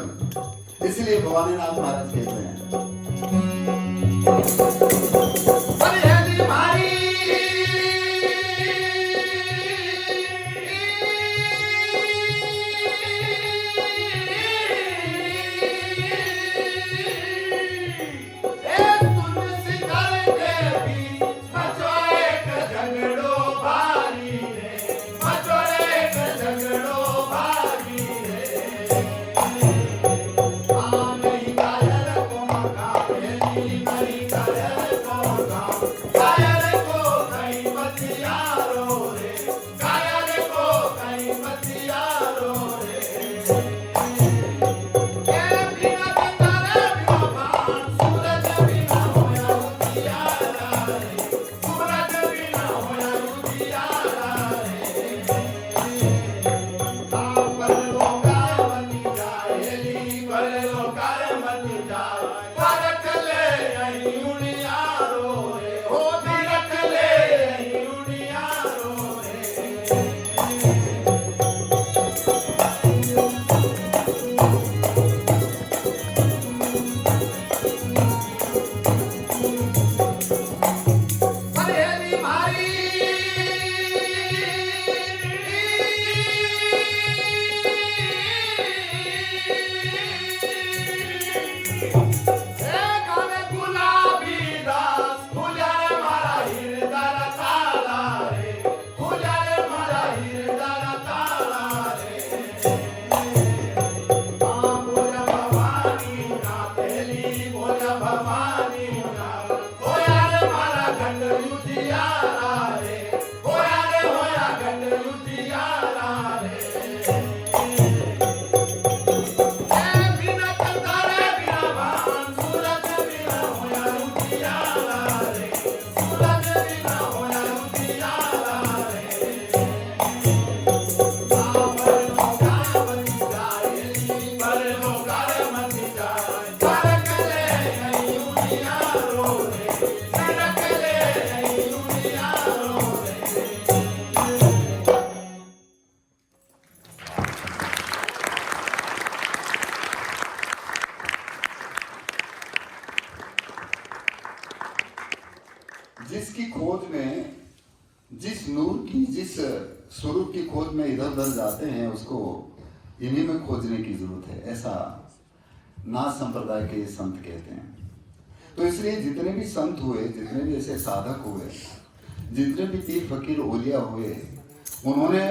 करूं। इसलिए भवानीनाथ महाराज कहते हैं जिसकी खोज में, जिस नूर की, जिस स्वरूप की खोज में इधर उधर जाते हैं, उसको इन्हीं में खोजने की जरूरत है, ऐसा नाथ संप्रदाय के संत कहते हैं। तो इसलिए जितने भी संत हुए, जितने भी ऐसे साधक हुए, जितने भी पीर फकीर ओलिया हुए, उन्होंने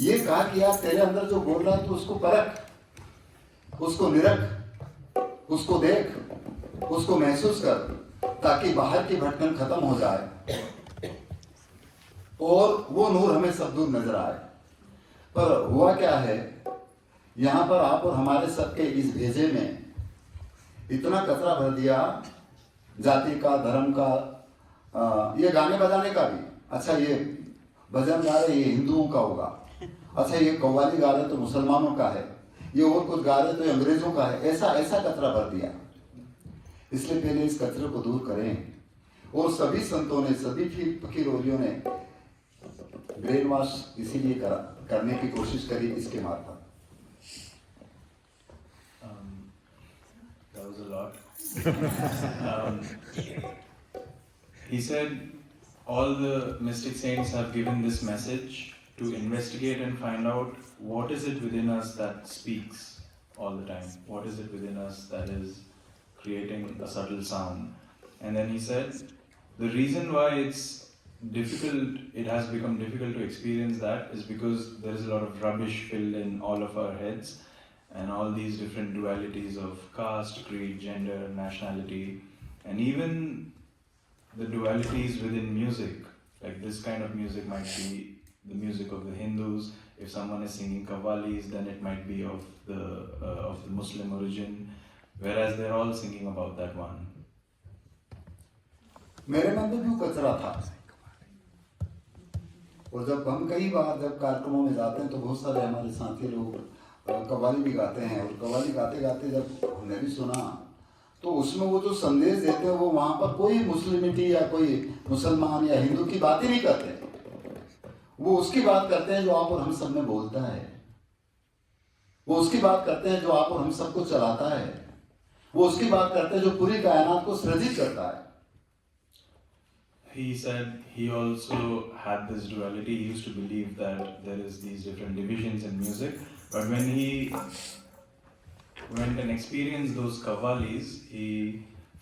ये कहा कि यार तेरे अंदर जो बोल रहा है तो उसको परख, उसको निरख, उसको देख, उसको महसूस कर, ताकि बाहर की भटकन खत्म हो जाए और वो नूर हमें सब दूर नजर आए। पर हुआ क्या है, यहाँ पर आप और हमारे सबके इस भेजे में इतना कचरा भर दिया, जाति का, धर्म का, ये गाने बजाने का भी, अच्छा ये भजन गा रहे ये हिंदुओं का होगा, अच्छा ये कव्वाली गा रहे तो मुसलमानों का है, ये और कुछ गा रहे तो अंग्रेजों का है, ऐसा ऐसा कचरा भर दिया। इसलिए पहले इस कचरे को दूर करें। और सभी संतों ने, सभी फकीर ओलियों ने ब्रेन वॉश इसीलिए करने की कोशिश करी इसके मार्फत। That was a lot. He said all the mystic saints have given this message to investigate and find out what is it within us that speaks all the time. What is it within us that is creating a subtle sound. And then he said, the reason why it's difficult, it has become difficult to experience that is because there is a lot of rubbish filled in all of our heads and all these different dualities of caste, creed, gender, nationality, and even the dualities within music. Like this kind of music might be the music of the Hindus. If someone is singing qawwalis, then it might be of the Muslim origin. Whereas they're all singing about that one. मेरे मन में भी कचरा था, और जब हम कई बार जब कार्यक्रमों में जाते हैं तो बहुत सारे हमारे साथी लोग कव्वाली भी गाते हैं, और कव्वाली गाते गाते जब हमने भी सुना तो उसमें वो जो संदेश देते हैं वो वहाँ पर कोई मुस्लिमिटी या कोई मुसलमान या हिंदू की बात ही नहीं करते, वो उसकी बात करते हैं जो आप और हम सब में बोलता है। वो उसकी बात करते हैं जो आप और हम सबको चलाता है। वो उसकी बात करते हैं जो पूरी कायनात को सृजित करता है। He said he also had this duality. He used to believe that there is these different divisions in music, but when he went and experienced those qawwalis, he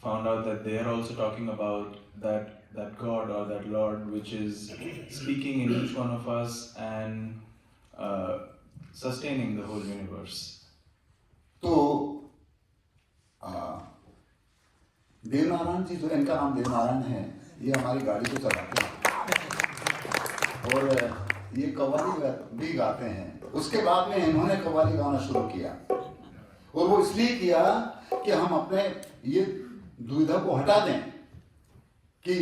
found out that they are also talking about that God or that Lord which is speaking in each one of us and sustaining the whole universe. तो देवनारायण जी, जो इनका नाम देवनारायण है, ये हमारी गाड़ी को चलाते हैं और ये कव्वाली भी गाते हैं। उसके बाद में इन्होंने कव्वाली गाना शुरू किया और वो इसलिए किया कि हम अपने ये दुविधा को हटा दें कि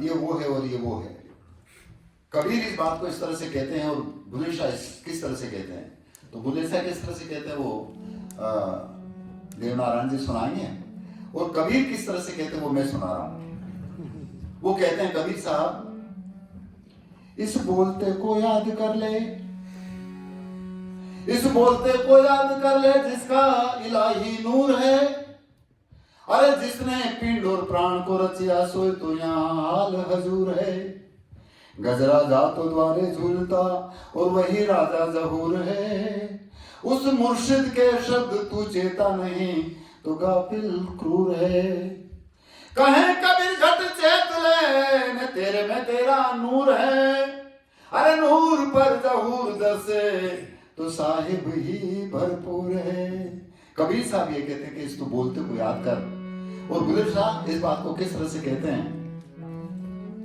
ये वो है और ये वो है। कबीर इस बात को इस तरह से कहते हैं और बुल्ले शाह किस तरह से कहते हैं। तो बुल्ले शाह किस तरह से कहते हैं वो देवनारायण जी सुनाएंगे, और कबीर किस तरह से कहते हैं वो मैं सुना रहा हूं। वो कहते हैं कबीर साहब, इस बोलते को याद कर ले, इस बोलते को याद कर ले जिसका इलाही नूर है। अरे जिसने पिंड और प्राण को रचिया सोए तो यहाँ हाल हजूर है। गजरा जा तो द्वारे झूलता और वही राजा जहूर है। उस मुर्शिद के शब्द तू चेता नहीं तो गाफिल क्रूर है। कहें कबीर घट चेत ले न तेरे में तेरा नूर है। अरे नूर पर जहूर दसे तो साहिब ही भरपूर है। कबीर साहब ये कहते हैं कि इस तो बोलते को याद कर, और बुल्ले शाह इस बात को किस तरह से कहते हैं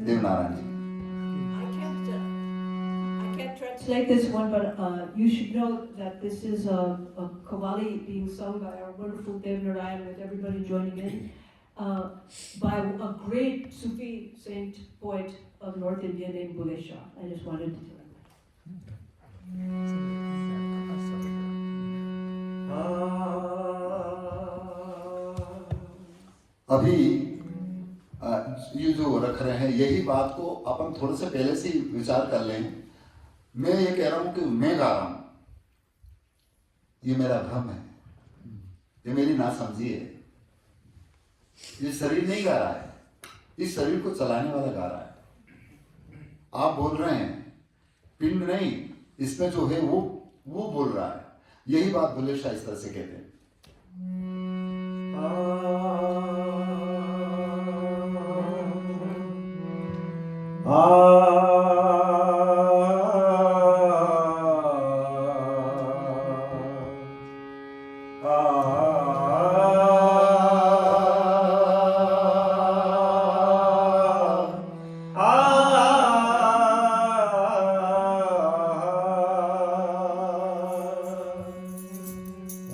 देवनारायण जी। Translate this one, but you should know that this is a qawwali being sung by our wonderful Dev Narayan, with everybody joining in, by a great Sufi saint poet of North India named Bulle Shah. I just wanted to tell you. अभी ये जो रख रहे हैं, यही बात को अपन थोड़े से पहले से विचार कर लें। मैं ये कह रहा हूं कि मैं गा रहा हूं, ये मेरा भ्रम है, ये मेरी नासमझी है। ये शरीर नहीं गा रहा है, इस शरीर को चलाने वाला गा रहा है। आप बोल रहे हैं, पिंड नहीं, इसमें जो है वो बोल रहा है। यही बात बुल्ले शाह इस तरह से कहते हैं।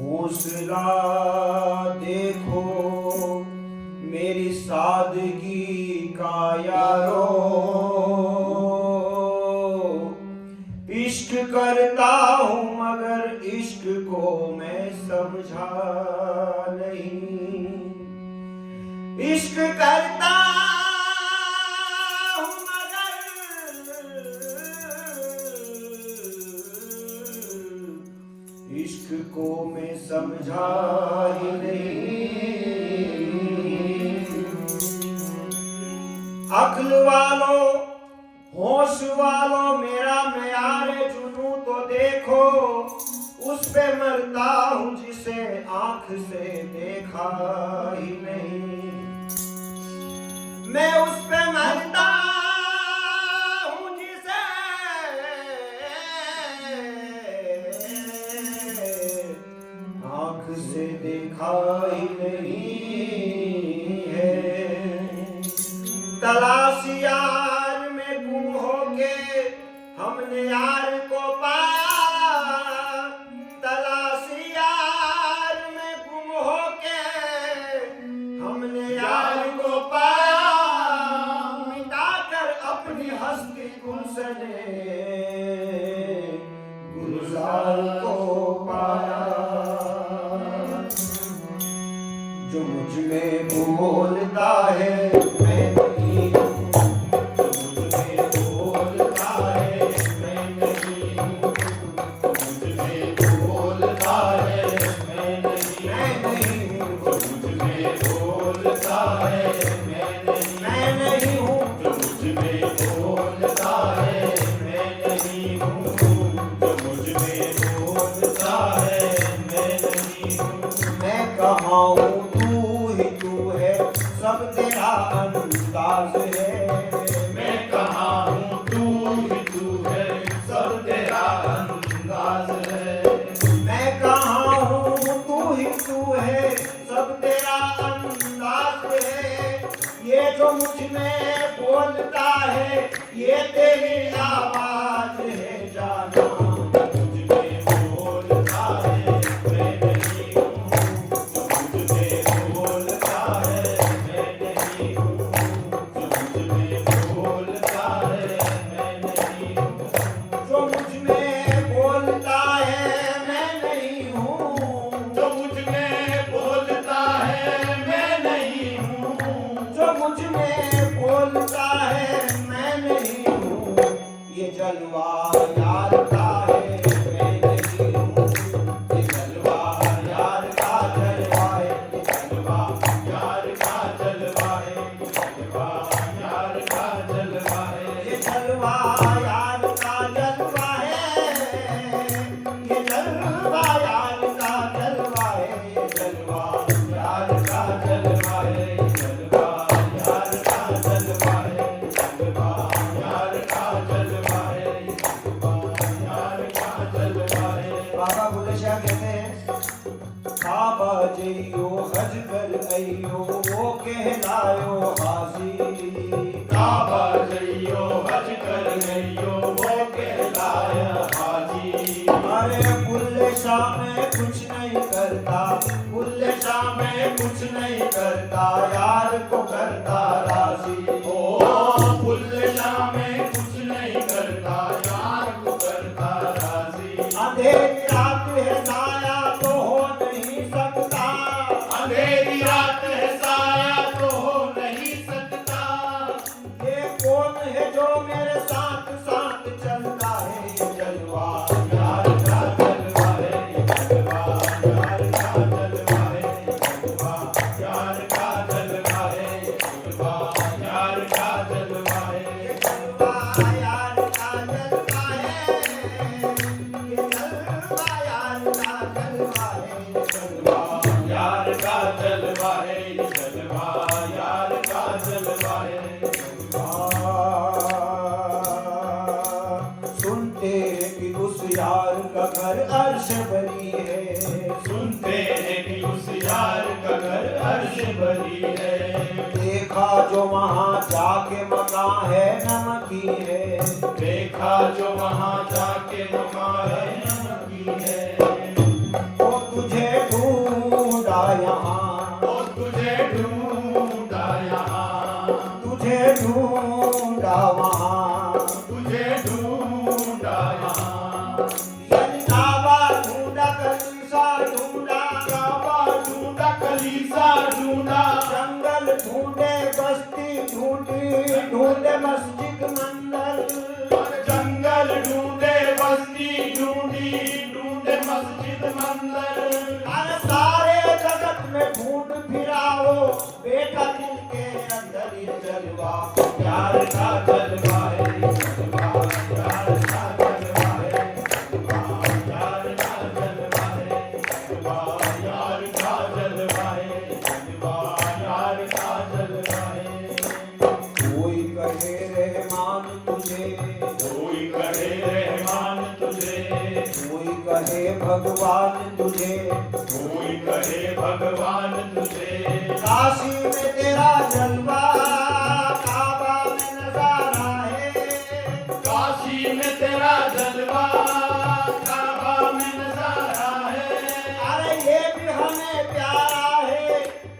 हौसला देखो मेरी सादगी का यारो, इश्क करता हूँ मगर इश्क को मैं समझा नहीं। इश्क करता हूँ मगर इश्क को मैं समझा ही नहीं। अक्ल वालों होश वालों मेरा मेयारे जुनू तो देखो, उस पे मरता हूँ जिसे आंख से देखा ही नहीं। मैं उस पे मरता हूँ जिसे आंख से देखा ही नहीं है। तलाशी यार में गुम हो के हमने यार को पाया। तलाशी यार में गुम हो के हमने यार को पाया। मिटाकर अपनी हस्ती गुलशने गुलजार को पाया। जो मुझ में बोलता है मैं नहीं हूँ, जो मुझ में बोलता है मैं नहीं हूँ, मुझ में बोलता कहाँ हूँ तू ही तू है, सब तेरा अंदाज है। मैं कहाँ हूँ तू ही तू है, सब तेरा अंदाज है। मैं कहाँ हूँ तू ही तू है, सब तेरा अंदाज है। ये जो मुझ में बोलता है, ये तेरी आवाज है। जाना मुझ में बोलता है, मैं नहीं हूँ। जो मुझ में बोलता है, मैं नहीं हूँ। जो मुझ में बोलता है, मैं नहीं हूँ। जो मुझ में बोलता है, मैं नहीं हूँ। जो मुझ में बोलता है, मैं नहीं हूँ। जो मुझ में बोलता है, मैं नहीं हूँ। ये जलवा यार का है, मैं नहीं हूँ। ये जलवा यार का जलवा है, ये जलवा यार का जलवा है, जलवा यार का जलवा है। ये जलवा यार का जलवा है। ये जलवा यार का जलवा है, ये जलवा यार का जलवा है। ये जलवा यार का जलवा है, जलवा यार का जलवा है, जलवा यार का जलवा है। बाबा बुल्ले शाह कहते हैं, काबा जइयो हज कर अइयो, वो कहलायो हाजी। काबा जइयो हज कर गइयो, वो कहलाया हाजी। अरे बुल्ले शाह में कुछ नहीं करता, बुल्ले शाह में कुछ नहीं करता, यार को करता राजी। ओ बुल्ले शाह में कुछ नहीं करता, यार को करता राजी। अंधेरी रात है साया तो हो नहीं सकता, अंधेरी रात है साया तो हो नहीं सकता। ये कौन है जो मेरे साथ साथ चलता है। ये जलवा यार का जलवा है, जलवा यार का जलवा है, जलवा यार का जलवा है, जलवा यार का जलवा है। ये जलवा यार का जलवा है। ये जलवा यार का जलवा है। ये जलवा यार का जलवा है, जलवा यार का जलवा है। सुनते कि उस यार का घर अर्श बरी है। सुनते हैं कि उस यार का घर अर्श बरी है। देखा जो वहाँ जाके मकान है नमकी है। देखा जो वहाँ जाके मकान है नमकी है। वो तुझे ढूंढा यहाँ, ओ तुझे ढूंढा यहाँ, तुझे ढूंढा वहाँ। तुझे ढूंढा यहाँ। यानी काबा ढूंढा, कलीसा ढूंढा, काबा ढूंढा, कलीसा ढूंढा, जंगल ढूंढे, बस्ती ढूंढी, ढूंढे मस्जिद मंदिर। जंगल ढूंढे, बस्ती ढूंढी, ढूंढे मस्जिद मंदिर। अरे सारे जगत में ढूंढ फिराओ, बेटा दिल के अंदर ये जलवा यार का जलवा है, जलवा यार का जलवा है, जलवा यार का जलवा है, जलवा यार का जलवा है, जलवा यार का जलवा है। कोई कहे रहमान तुझे, कोई कहे रहमान तुझे, कोई कहे भगवान तुझे। कोई कहे भगवान तुझे। काशी में तेरा जलवा, काबा में नजारा है। काशी में तेरा जलवा, काबा में नजारा है। अरे ये भी हमें प्यारा है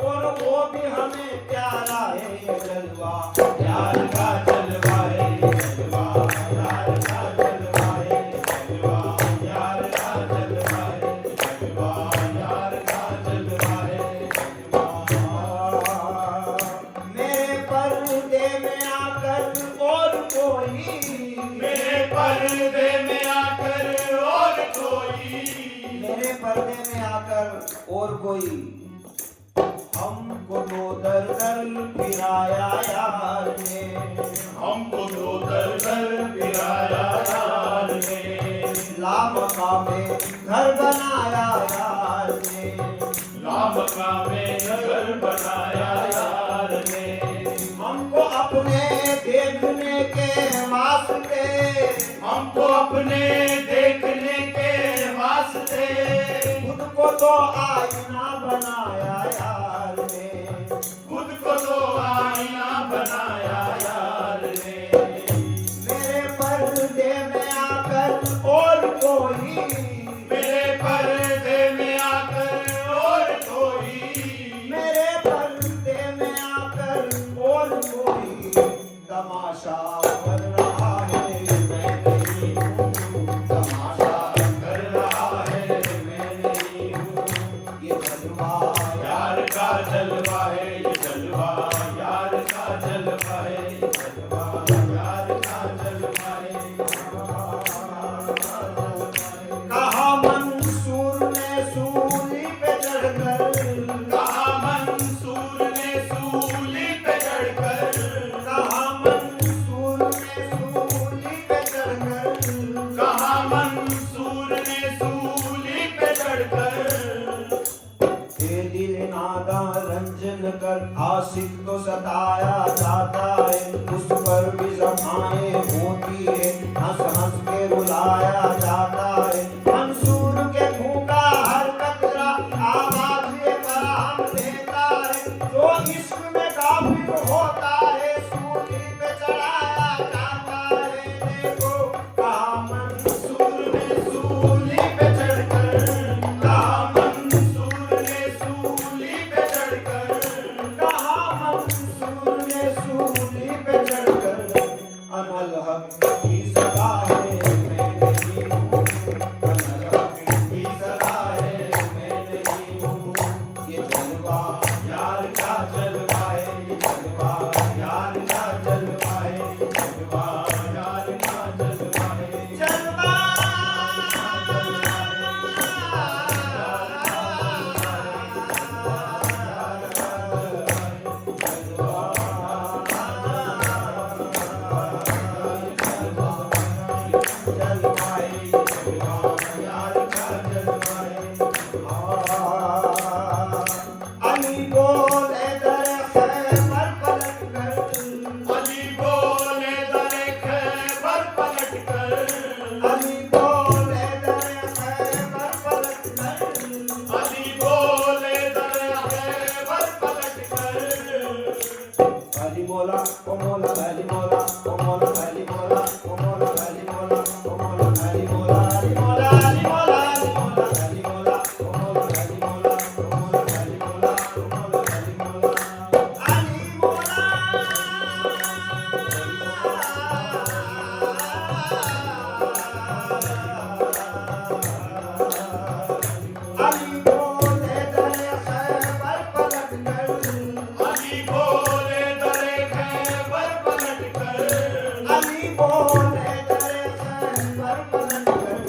और वो भी हमें प्यारा है। ये जलवा यार का जलवा है, जलवा यार का जलवा है, जलवा यार का जलवा है, जलवा यार का जलवा है, जलवा। मेरे पर्दे में आकर और कोई, मेरे पर्दे में आकर और कोई, मेरे पर्दे में आकर और कोई। हमको तो दर दर फिराया यार ने, हमको तो दर दर फिराया यार ने। लामका में घर बनाया यार ने। लाम मक्का में घर बनाया यार ने। हमको अपने देखने के वास्ते, हमको अपने देखने के वास्ते खुद को तो आईना बनाया यार ने। खुद को तो आईना बनाया यार ने। मेरे पर्दे में आकर और कोई, मेरे पर्दे में आकर और कोई, मेरे पर्दे में आकर और कोई तमाशा कर रहा है, मैं नहीं हूँ। तमाशा कर रहा है, मैं नहीं हूँ। ये जलवा यार का जलवा है ये जलवा, यार का जलवा है ये जलवा, यार का जलवा है ये जलवा। कहा मंसूर ने सूली पे चढ़कर, कहा मंसूर ने सूली पे चढ़कर, कहा मंसूर ने सूली पे चढ़कर, कहा मंसूर ने सूली पे चढ़कर। ये दिल नादा रंजन कर आशिक तो सताया जाता है, उस पर भी ज़माएं होती है, हंस हंस के रुलाया जाता है। मंसूर के मुंह का हर कतरा आवाज ये बराम देता है, जो इश्क में काफिर होता है सूली पे चढ़ाया जाता है। देखो कहा मंसूर ने सूली पे चढ़कर, कहा मंसूर ने सूली पे चढ़कर, कहा मंसूर ने सूली पे चढ़कर, अनल हक की सदा है, मैं नहीं हूँ। अनल हक की सदा है, मैं नहीं हूँ। ये जलवा यार का जलवा है ये जलवा, यार का जलवा है ये जलवा, यार का जलवा है ये जलवा अली बोले दर खैबर पलट कर, अली बोले दरे खैबर पलट कर, अली बोले दर खैबर पलट कर, अली बोले दरे खैबर पलट कर। अली मोला ओ मोला अली मोला ओ मोला अली मोला ओ मोला अली मोला ओ मोला अली मोला अली मोला अली मोला अली मोला अली मोला ओ मोला अली मोला ओ मोला अली मोला ओ मोला अली मोला अली मोला। अली बोले दर खैबर पलट कर, अली बोले दरे खैबर पलट कर, अली बोले दर खैबर पलट कर।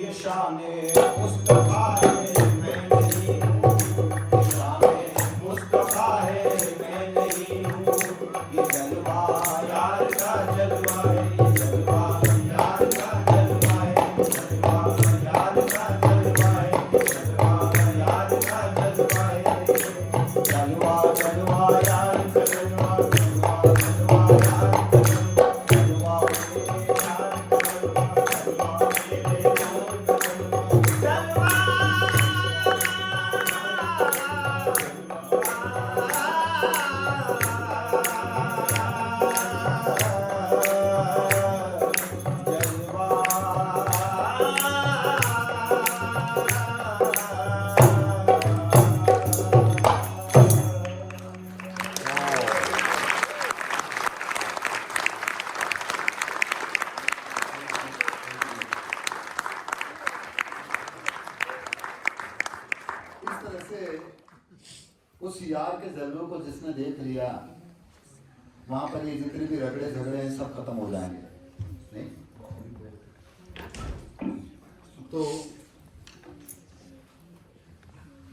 ये शाने मुस्तफा है, मैं नहीं हूँ। ये शाने मुस्तफा है, मैं नहीं हूँ। ये जलवा यार का जलवा है, ये जलवा यार का जलवा है, ये जलवा यार का जलवा है, ये जलवा यार का जलवा है। जलवा जलवा यार का जलवा, जलवा जलवा यार का जलवा, जलवा मेरे यार का जलवा, जलवा मेरे यार का जलवा, इस तरह से उस यार के जलवों को जिसने देख लिया, वहां पर ये जितने भी रगड़े झगड़े हैं सब खत्म हो जाएंगे। नहीं तो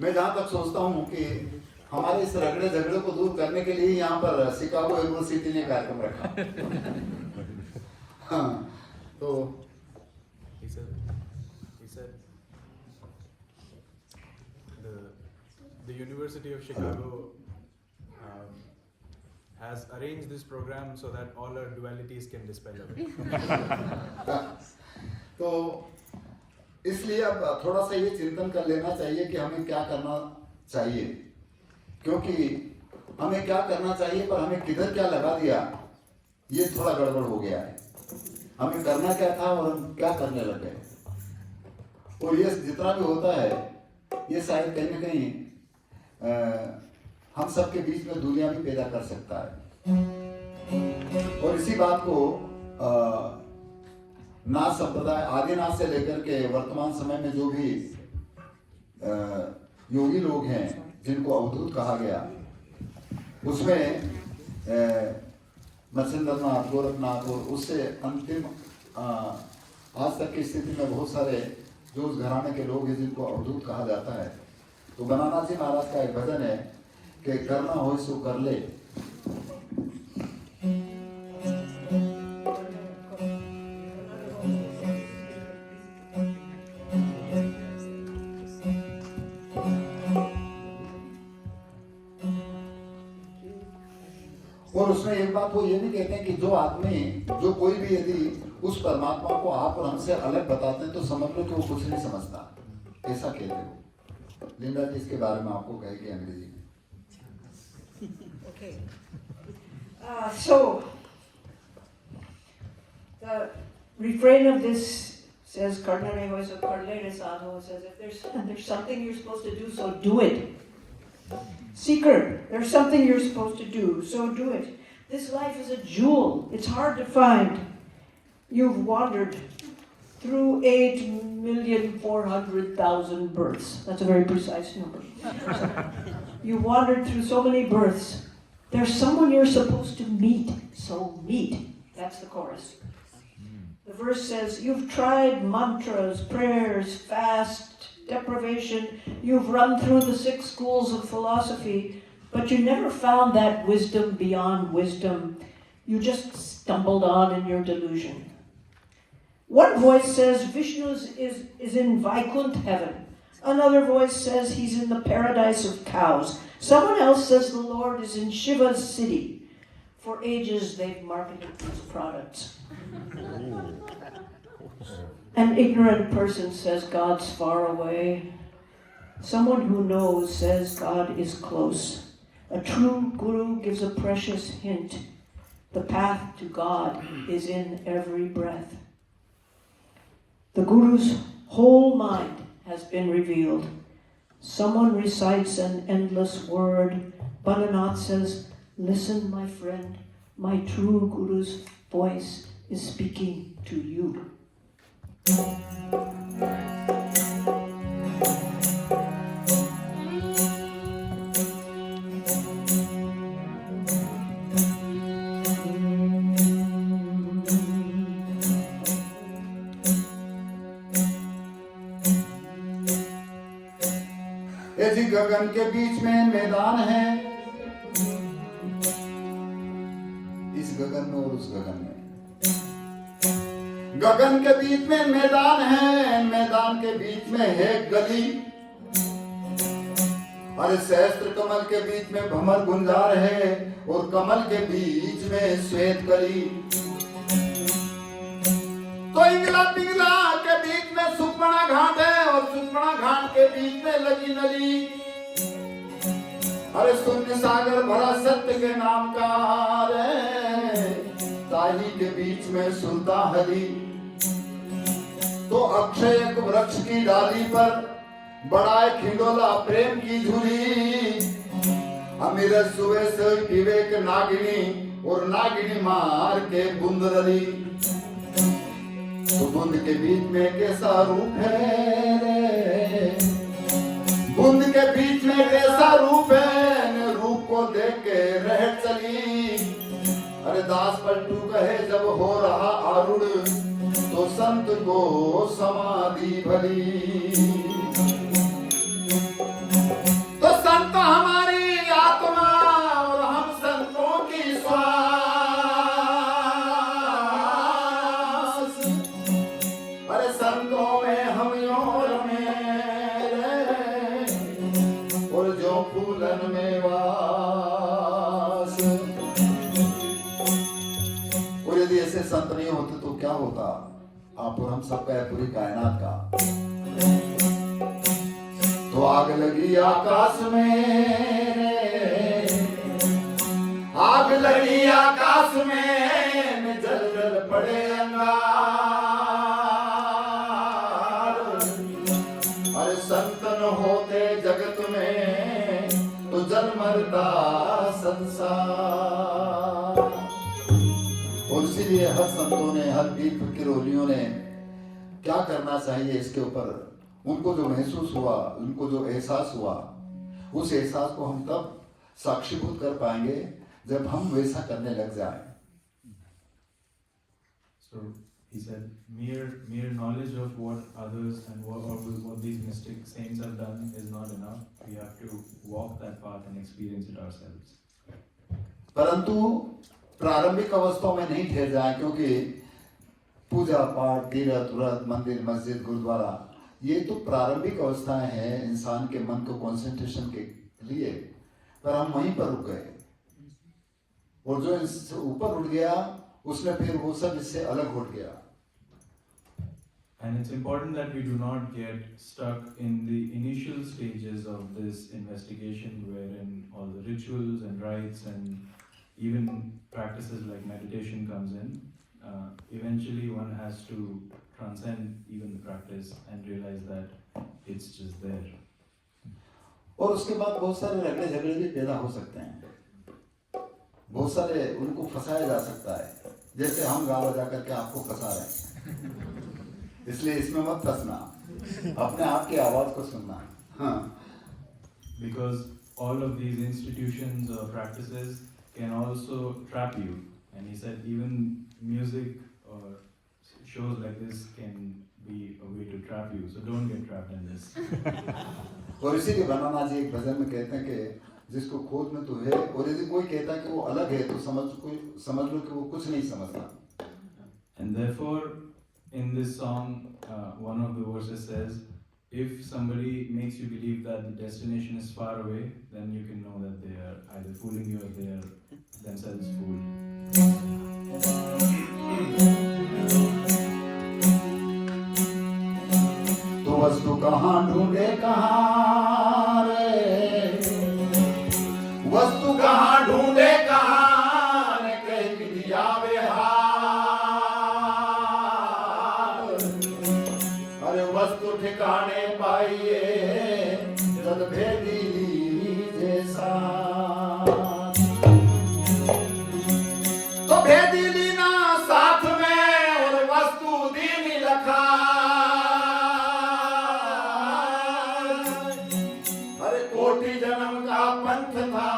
मैं जहां तक सोचता हूं कि हमारे इस रगड़े झगड़े को दूर करने के लिए यहाँ पर शिकागो यूनिवर्सिटी ने कार्यक्रम रखा। हाँ, तो He said the University of Chicago has arranged this program so that all our dualities can dispel away. तो इसलिए अब थोड़ा सा ये चिंतन कर लेना चाहिए कि हमें क्या करना चाहिए, क्योंकि हमें क्या करना चाहिए पर हमें किधर क्या लगा दिया, ये थोड़ा गड़बड़ हो गया है। हमें करना क्या था और हम क्या करने लग गए। और ये जितना भी होता है ये शायद कहीं ना कहीं हम सबके बीच में दूरियां भी पैदा कर सकता है। और इसी बात को नाथ संप्रदाय आदिनाथ से लेकर के वर्तमान समय में जो भी योगी लोग हैं जिनको अवधूत कहा गया, उसमें मत्स्येंद्रनाथ, गोरखनाथ और उससे अंतिम आज तक की स्थिति में बहुत सारे जो उस घराने के लोग हैं जिनको अवधूत कहा जाता है। तो बनाना जी महाराज का एक भजन है कि करना हो सो कर ले। और उसमें एक बात वो ये भी कहते हैं कि जो आदमी, जो कोई भी यदि उस परमात्मा को आप और हमसे अलग बताते हैं तो समझ लो कि वो कुछ नहीं समझता, ऐसा कहते हो। लिंडा जी इसके बारे में आपको कहेगी अंग्रेजी में। Okay. So, the refrain of this says, "Karnare hoy so karle sadhu," says if there's something you're supposed to do, so do it. Seeker, there's something you're supposed to do, so do it. This life is a jewel. It's hard to find. You've wandered through 8,400,000 births. That's a very precise number. You wandered through so many births. There's someone you're supposed to meet, so meet. That's the chorus. The verse says, you've tried mantras, prayers, fast, deprivation. You've run through the 6 schools of philosophy, but you never found that wisdom beyond wisdom. You just stumbled on in your delusion. One voice says Vishnu is in Vaikunt heaven. Another voice says he's in the paradise of cows. Someone else says the Lord is in Shiva's city. For ages they've marketed these products. An ignorant person says God's far away. Someone who knows says God is close. A true guru gives a precious hint. The path to God is in every breath. The guru's whole mind has been revealed. Someone recites an endless word. Bhananath says, listen, my friend, my true guru's voice is speaking to you. गगन के बीच में मैदान है, इस गगन में और उस गगन में। गगन के बीच में मैदान है, मैदान के बीच में है गली। अरे सहस्त्र कमल के बीच में भंवर गुंजार है और कमल के बीच में श्वेत कली। तो इंगला पिंगला के बीच में सुपना घाट है और सुपना घाट के बीच में लगी नली। अरे शून्य सागर भरा सत्य के नाम का रे, ताही के बीच में सुलता हरी। तो अक्षय एक वृक्ष की डाली पर बड़ाए खिंडोला प्रेम की झूली। अमीर सुबह से विवेक नागिनी और नागिनी मार के बुंदरली। तो बुंद के बीच में कैसा रूप है रे, बुंद के बीच में कैसा रूप है, रूप को देख के रह चली। अरे दास पलटू कहे जब हो रहा आरूढ़, तो संत को समाधि भली। तो संत हमारी आत्मा और हम संतों की श्वास। अरे संतों में हम और में, और जो फूलन में वास। और यदि ऐसे संत नहीं होते तो क्या होता? आप और हम सबका है, पूरी कायनात का। तो आग लगी आकाश में, आग लगी आकाश में, जल जल पड़े अंगार। अरे संतन होते जगत में तो जल मरता संसार। और इसीलिए हर संतों ने, हर पीर फकीरोलियों ने क्या करना चाहिए इसके ऊपर, उनको जो महसूस हुआ, उनको जो एहसास हुआ, उस एहसास को हम तब साक्षीभूत कर पाएंगे जब हम वैसा करने लग जाएं। So he said, mere knowledge of what others and what these mystic saints have done is not enough. We have to walk that path and experience it ourselves. परंतु प्रारंभिक अवस्थाओं में नहीं ठहर जाए, क्योंकि पूजा पाठ, तीर्थ व्रत, मंदिर मस्जिद गुरुद्वारा, ये तो प्रारंभिक अवस्थाएं हैं इंसान के मन को कंसंट्रेशन के लिए। पर हम वहीं पर रुक गए, और जो ऊपर उठ गया उसने फिर वो सब इससे अलग उठ गया। And it's important that we do not get stuck in the initial stages of this investigation, wherein all the rituals and rites and even practices like meditation comes in. Eventually one has to transcend even the practice and realize that it's just there. और उसके बाद बहुत सारे रगड़े झगड़े भी पैदा हो सकते हैं, बहुत सारे उनको फंसाया जा सकता है, जैसे हम गाँव बजा करके आपको फंसा रहे हैं। इसलिए इसमें मत फंसना, अपने आप की आवाज को सुनना। हाँ, Because all of these institutions or practices can also trap you. And he said even music or shows like this can be a way to trap you. So don't get trapped in this. और इसीलिए बनाना जी एक भजन में कहते हैं कि जिसको खोज में तो है, और यदि कोई कहता है कि वो अलग है तो समझ लो कि वो कुछ नहीं समझता। And therefore, in this song, one of the verses says, if somebody makes you believe that the destination is far away, then you can know that they are either fooling you or they are themselves fooled. तो वस्तु कहाँ ढूंढे कहाँ रे, वस्तु कहाँ ढूंढे कहाँ रे, कहीं भी दिया बेहाल। अरे वस्तु ठिकाने पाइए जब भेदी जैसा, तो भेदी लीना साथ में और वस्तु दीनी लखा। अरे कोटि जन्म का पंथ था,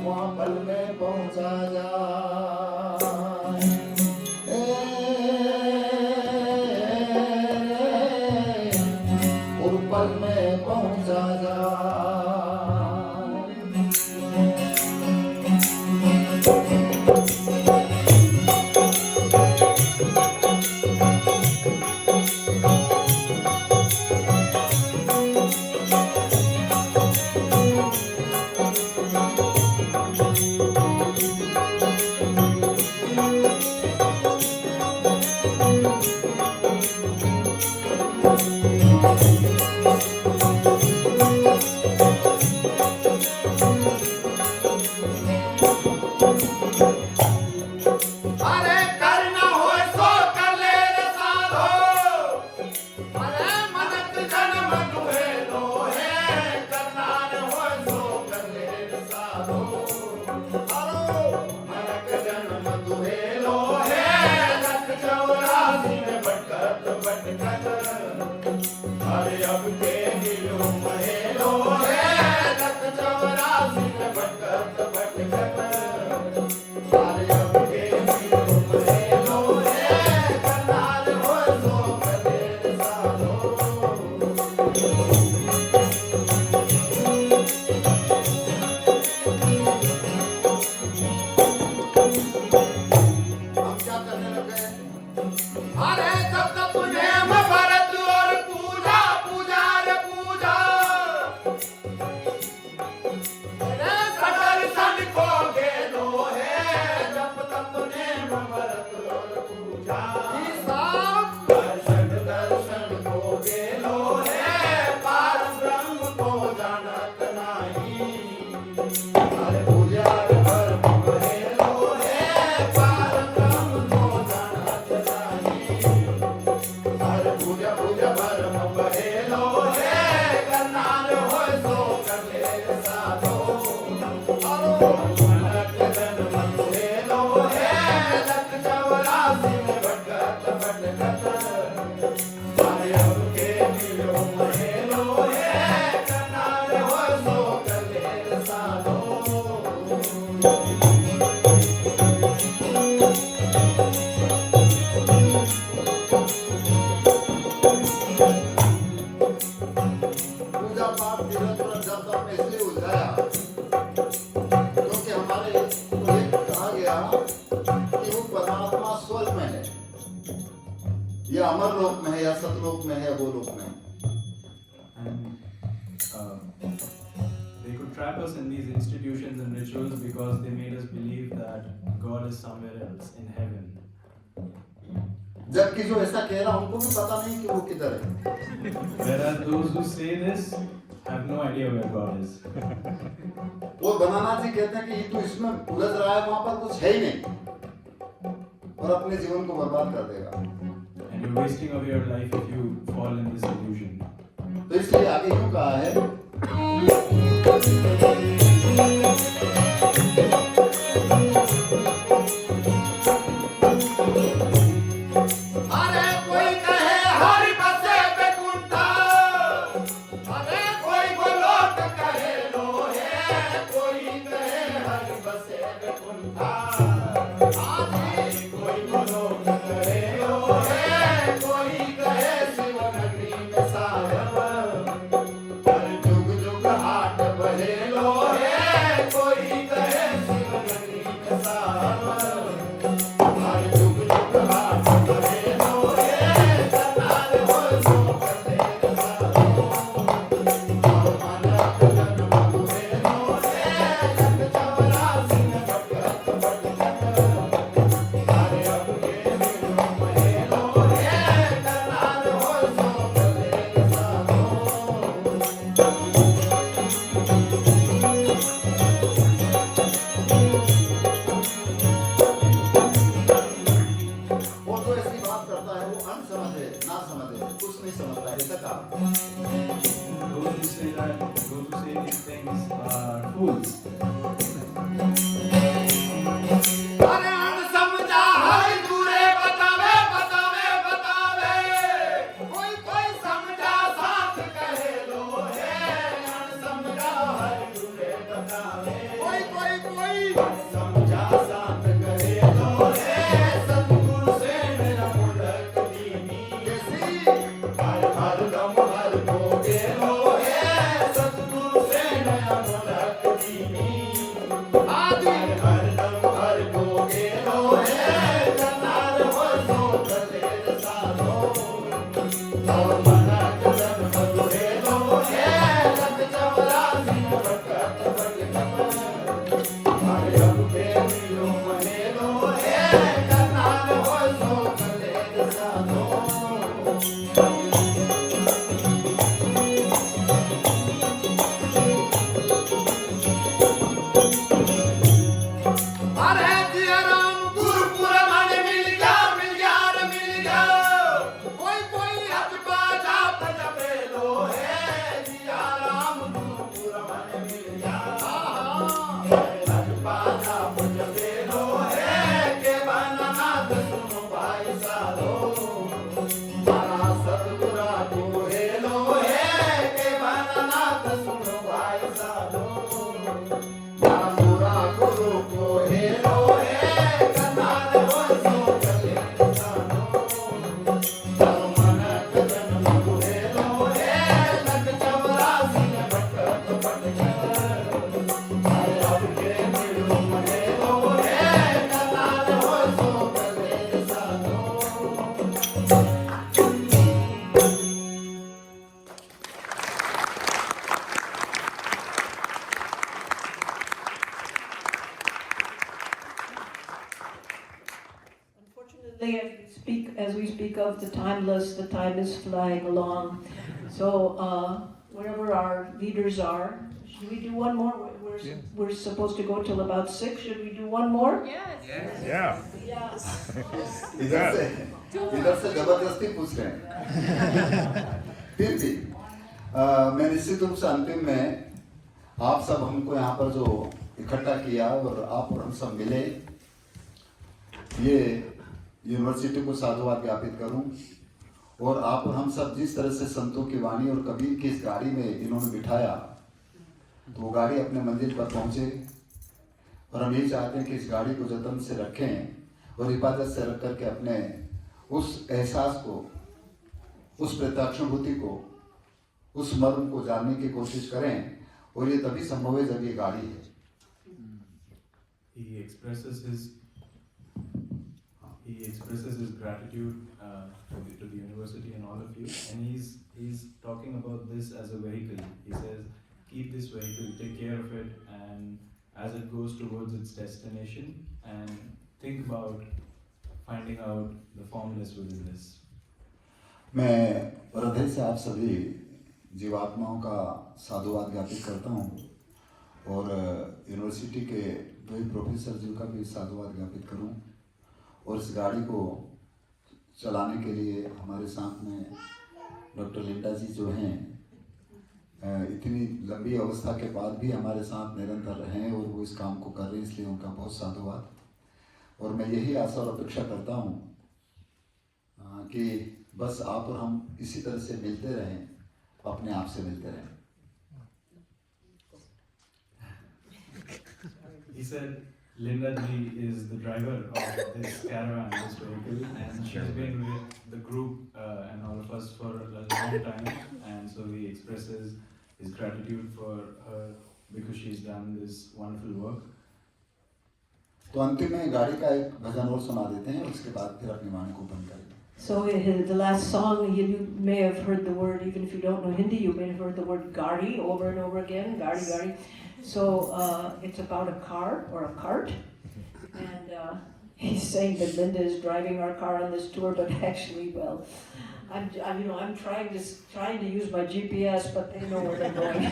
वहाँ पल में पहुँचा जा। और पल में पहुँचा जा। सतलोक में है वो लोक में। And they could trap us in these institutions and rituals because they made us believe that God is somewhere else in heaven. जबकि जो ऐसा कह रहा उनको भी पता नहीं कि वो किधर है। Whereas those who say this have no idea where God is. वो बनाना जी कहते हैं कि ये तो इसमें उलझ रहा है, वहां पर कुछ है ही नहीं, और अपने जीवन को बर्बाद कर देगा। And you're wasting away your life if you fall in this illusion. तो इसलिए आगे यूं कहा है, अरे कोई कहे हरि बसे बैकुंठा, अरे कोई गोलोक कहे लोहे, कोई कहे हरि बसे बैकुंठा, कोई गोलोक कहे लोहे, कोई कहे शिव नगरी में साहेब, हर जुग जुग हाट बहे लोहे, कोई कहे शिव नगरी में साहेब, हर जुग जुग हाट बहे लोहे, करनाल हो सो करते साधो, और मानक जन्म हुए लोहे, जग चौरासी में भटकत भटकत, हरे अब के दिलों में लोहे, करनाल हो सो करते साधो। वो तो ऐसी बात करता है, वो अनसमझ है, ना समझ है, कुछ नहीं समझता है, ऐसा कहा। Those who say that, those who say these things are fools. अरे अनसमझा हरि दूरे बतावे बतावे बतावे, कोई कोई समझा साथ कहे लोहे, अनसमझा हरि दूरे बतावे, कोई समझा साथ कहे लोहे, सतगुरु से मेरा मुलक दीनी, कैसी हर दम हर भोगे लोहे, सतगुरु से मेरा मुलक दीनी, आदि हर दम हर भोगे लोहे, करनाल हो सो करते साधो, और मनक जन्म हुए लोहे, जग चौरासी में भटकत भटकत, हरे अब के दिलों में लोहे, करनाल हो सो करते साधो। अरे जिया राम गुरुपुर मन मिल गया रे मिल गया, कोई कोई हज बाजा बजबे लोहे, जिया राम गुरुपुर मन मिल गया, हज बाजा बजबे लोहे, के बननाथ सुनो भाई साधो, सारा सतगुरा कोहे लोहे, के बननाथ सुनो भाई साधो, पूरा गुरु को हे लोहे, करनाल हो सो करते साधो, और मनक जन्म हुए लोहे, जग चौरासी में भटकत भटकत, हरे अब के दिलों में लोहे, करनाल हो सो करते साधो। Unfortunately, as we speak of the timeless, the time is flying along. So wherever our leaders are, should we do one more? We're supposed to go till about 6. Should we do one more? Yeah. Yeah. इधर से जबरदस्ती पूछ रहे हैं। फिर भी मैं निश्चित रूप से अंतिम में आप सब हमको यहाँ पर जो इकट्ठा किया और आप और हम सब मिले, ये यूनिवर्सिटी को साधुवाद ज्ञापित करूं, और आप और हम सब जिस तरह से संतों की वाणी और कबीर की इस गाड़ी में इन्होंने बिठाया, तो वो गाड़ी अपने मंजिल पर पहुंचे, और हम यही चाहते हैं कि इस गाड़ी को जतन से रखें और हिफाजत से रख करके अपने उस एहसास को, उस प्रत्यक्षानुभूति को, उस मर्म को जानने की कोशिश करें, और ये तभी संभव है जब ये गाड़ी है। He expresses his he expresses his gratitude to the university and all of you, and he's talking about this as a vehicle. He says, keep this vehicle, take care of it, and as it goes towards its destination, and think about finding out the formulas within this. मैं हृदय से आप सभी जीवात्माओं का साधुवाद ज्ञापित करता हूँ और यूनिवर्सिटी के वही प्रोफेसर जी का भी साधुवाद ज्ञापित करूँ, और इस गाड़ी को चलाने के लिए हमारे साथ में डॉक्टर लिंडा जी जो हैं, इतनी लंबी अवस्था के बाद भी हमारे साथ निरंतर हैं और वो इस काम को कर रहे हैं, इसलिए उनका बहुत साधुवाद। और मैं यही आशा और अपेक्षा करता हूँ कि बस आप और हम इसी तरह से मिलते रहें, अपने आप से मिलते रहें। He said Linda Ji is the driver of this caravan, this vehicle, and she's been with the group and all of us for a long time, and so he expresses his gratitude for her because she's done this wonderful work. तो अंतिम में गाड़ी का एक भजन और सुना देते हैं, उसके बाद फिर अपनी वाणी को बंद करेंगे। So the last song, you may have heard the word, even if you don't know Hindi, you may have heard the word gari over and over again, gari, gari. So it's about a car or a cart, and he's saying that Linda is driving our car on this tour, but actually, well, I'm trying to use my GPS, but they know where they're going.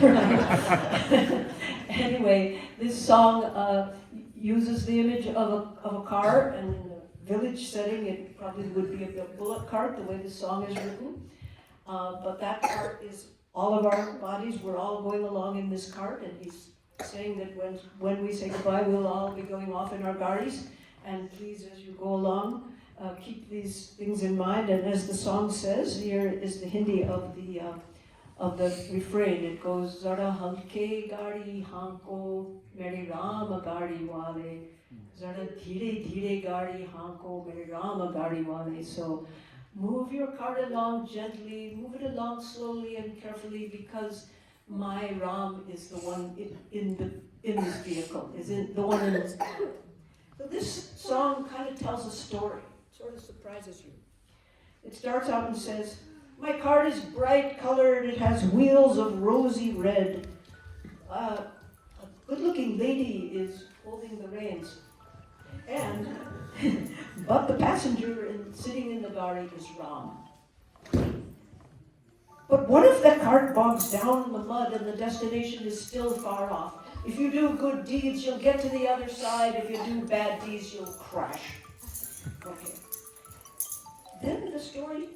Anyway, this song uses the image of a car, and in a village setting, it probably would be a bullock cart, the way the song is written. But that cart is all of our bodies. We're all going along in this cart, and he's saying that when we say goodbye, we'll all be going off in our garis. And please, as you go along, keep these things in mind. And as the song says, here is the Hindi of the refrain. It goes, Zara halke gari hanko mere Ram gari wale. Zara dheere dheere gari hanko mere Ram gari wale. So move your cart along gently, move it along slowly and carefully, because my Ram is the one in this vehicle, the one in this vehicle. So this song kind of tells a story, sort of surprises you. It starts out and says, my cart is bright colored, it has wheels of rosy red. A good-looking lady is holding the reins. And, but the passenger sitting in the gari is Ram. But what if the cart bogs down in the mud and the destination is still far off? If you do good deeds, you'll get to the other side. If you do bad deeds, you'll crash. Okay. Then the story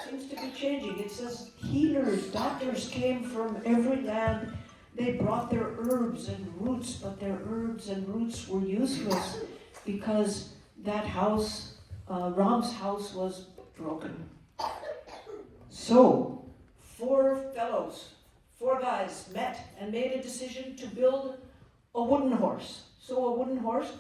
seems to be changing. It says healers, doctors came from every land. They brought their herbs and roots, but their herbs and roots were useless because that house, Ram's house, was broken. So, four guys met and made a decision to build a wooden horse. So a wooden horse,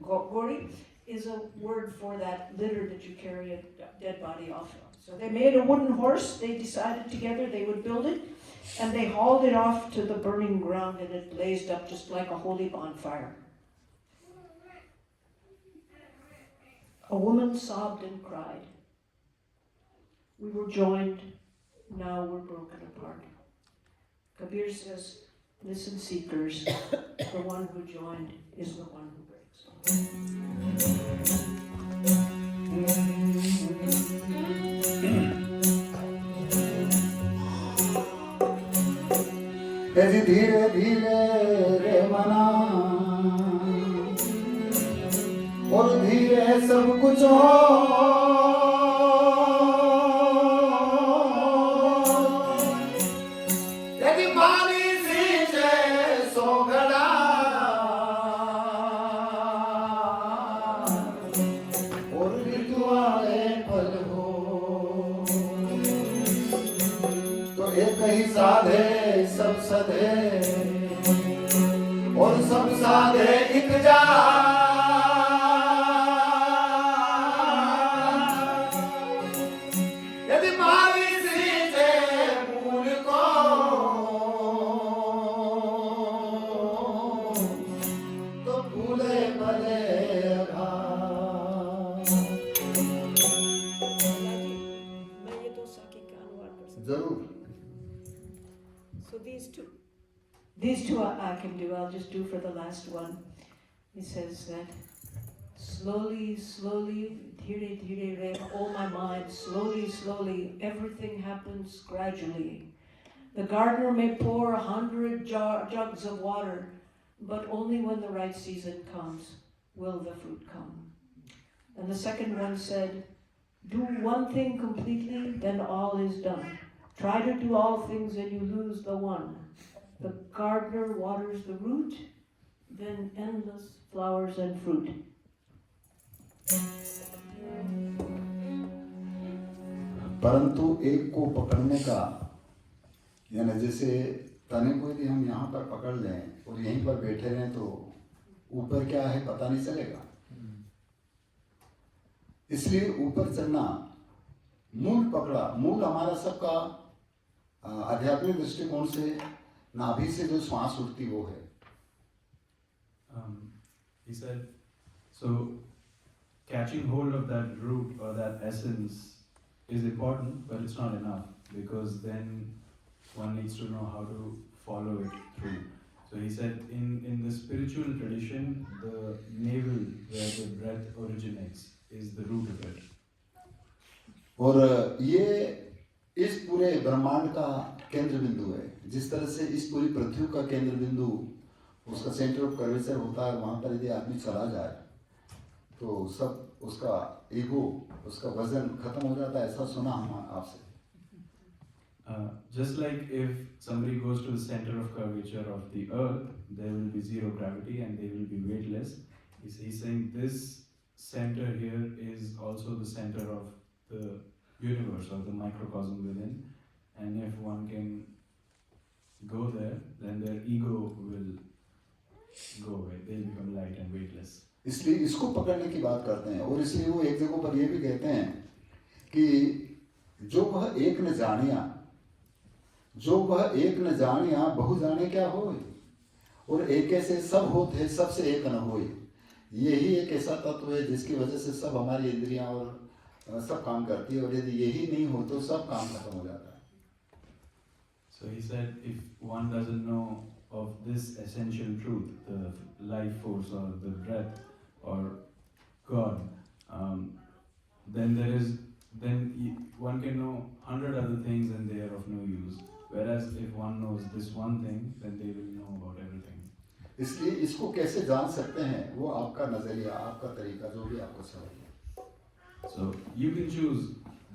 gori, is a word for that litter that you carry a dead body off of. So they made a wooden horse. They decided together they would build it, and they hauled it off to the burning ground, and it blazed up just like a holy bonfire. A woman sobbed and cried. We were joined, now we're broken apart. Kabir says, listen seekers, the one who joined is the one who breaks. धीरे धीरे रे मना और धीरे सब कुछ हो साधे सब सधे और सब साधे एक जा यदि मारी सीते मूल को तो भूले भले So these two I can do. I'll just do for the last one. He says that slowly, dhire dhire, oh my mind, slowly, everything happens gradually. The gardener may pour 100 jugs of water, but only when the right season comes will the fruit come. And the second one said, do one thing completely, then all is done. Try to do all things and you lose the one. The gardener waters the root, then endless flowers and fruit. परंतु एक को पकड़ने का, यानी जैसे तने को यदि हम यहाँ पर पकड़ लें और यहीं पर बैठे रहें तो ऊपर क्या है पता नहीं चलेगा। इसलिए ऊपर चलना, मूल पकड़ा, मूल हमारा सबका आध्यात्मिक दृष्टिकोण से नाभि से जो श्वास उठती वो है। He said, so catching hold of that root or that essence is important, but it's not enough, because then one needs to know how to follow it through. So he said, in the spiritual tradition, the navel where the breath originates is the root of it. और ये इस पूरे ब्रह्मांड का केंद्र बिंदु है। जिस तरह से इस पूरी पृथ्वी का केंद्र बिंदु उसका सेंटर ऑफ कर्वेचर होता है, वहाँ पर यदि आदमी चला जाए तो सब उसका ईगो, उसका वजन खत्म हो जाता है, ऐसा सुना हम आपसे। Just like if somebody goes to the center of curvature of the earth, there will be zero gravity and they will be weightless. He's saying this center here is also the center of the universe or the microcosm within, and if one can go there, then their ego will go away. They'll become light and weightless. इसलिए इसको पकड़ने की बात करते हैं। और इसलिए वो एक जगह पर ये भी कहते हैं कि जो वह एक न जानिया बहु जाने क्या होए, और एक ऐसे सब होते सबसे एक न होए। यही एक ऐसा तत्व है जिसकी वजह से सब हमारी इंद्रियां और सब काम करती है, और यदि यही नहीं हो तो सब काम खत्म हो जाता है। So he said, if one doesn't know of this essential truth, the life force or the breath or God, then one can know 100 other things and they are of no use. Whereas if one knows this one thing, then they will know about everything. इसलिए इसको कैसे जान सकते हैं, वो आपका नजरिया, आपका तरीका, जो भी आपको समझ। So you can choose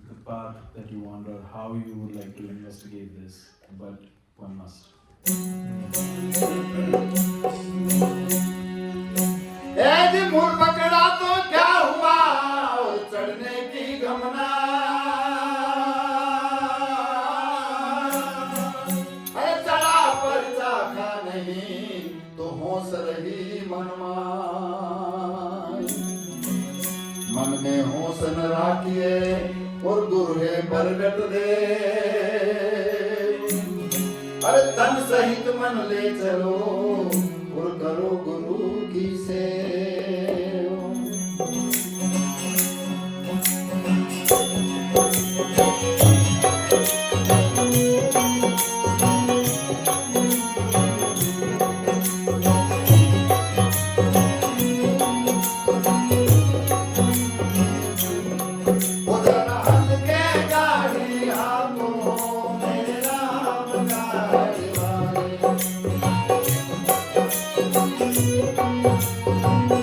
the path that you want or how you would like to investigate this, but one must. यदि मूल पकड़ा तो क्या हुआ, और चढ़ने की गमना, अरे चढ़ा पर चाखा नहीं तो होश रही मनमाय। मन में होश न राखिए और गुरु है प्रगट दे, अरे तन सहित मन ले चलो और करो गुरु की सेवा। Thank you.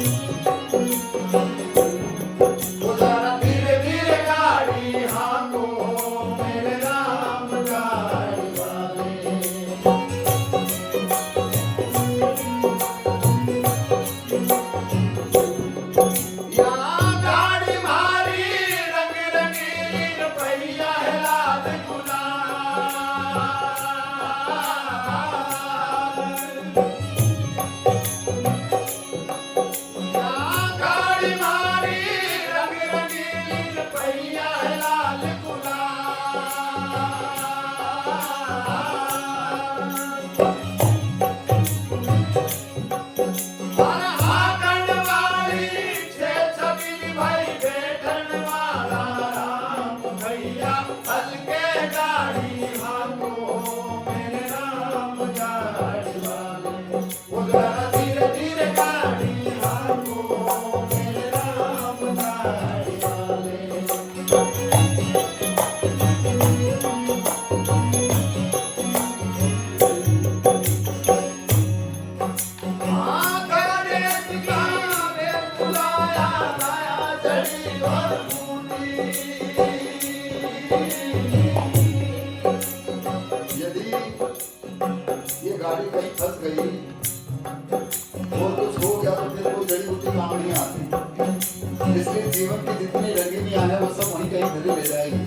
गाड़ी कहीं फंस गई और कुछ हो गया तो फिर कोई जड़ी बूटी काम नहीं आती। इसलिए जीवन की जितनी रंगीनियां हैं वो सब वहीं कहीं धरी ले जाएगी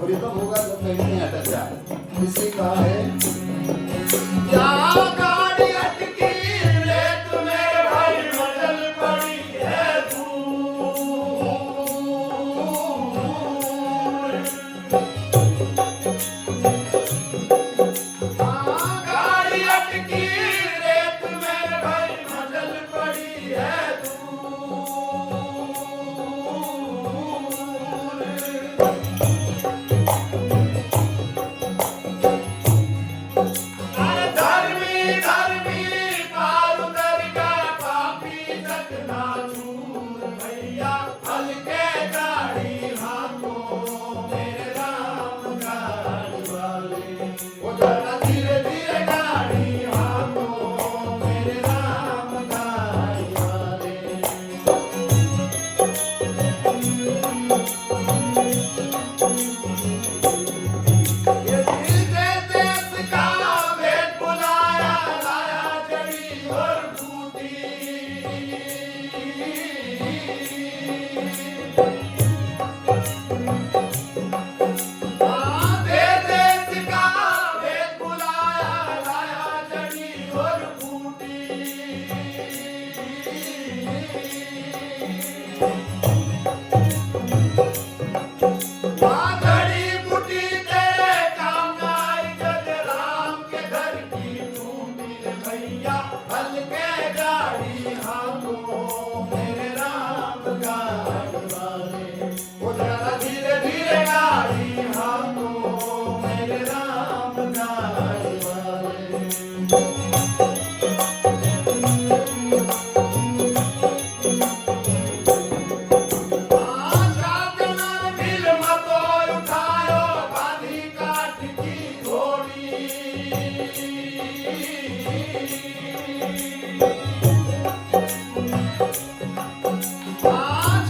और ये तब होगा जब कहीं कहीं अटक जाए। इसलिए कहा है क्या गाड़ी अटकी रे तुम्हें भाई मंजिल पड़ी है दूर। गाड़ी अटकी रे तुम्हें भाई मंजिल पड़ी है दूर। धर्मी धर्मी पार उतर का पापी तक ना छूर भैया हल्के गाड़ी हाथों मेरे राम गाड़ी वाले। वो जरा धीरे धीरे गाड़ी हाथों मेरे राम गाड़ी वाले। ये दिल दे देश का वेद बुलाया लाया जड़ी और बूटी। दे देश का वेद बुलाया लाया जड़ी और बूटी। जड़ी बूटी तेरे काम आई जग राम के घर की टूटी रे भैया हल्के गाड़ी हाथों मेरे राम गाड़ी वाले। वो जरा धीरे धीरे गाड़ी हाथों मेरे राम गाड़ी वाले। मिल मतो उठायो बांधी काट की घोड़ी।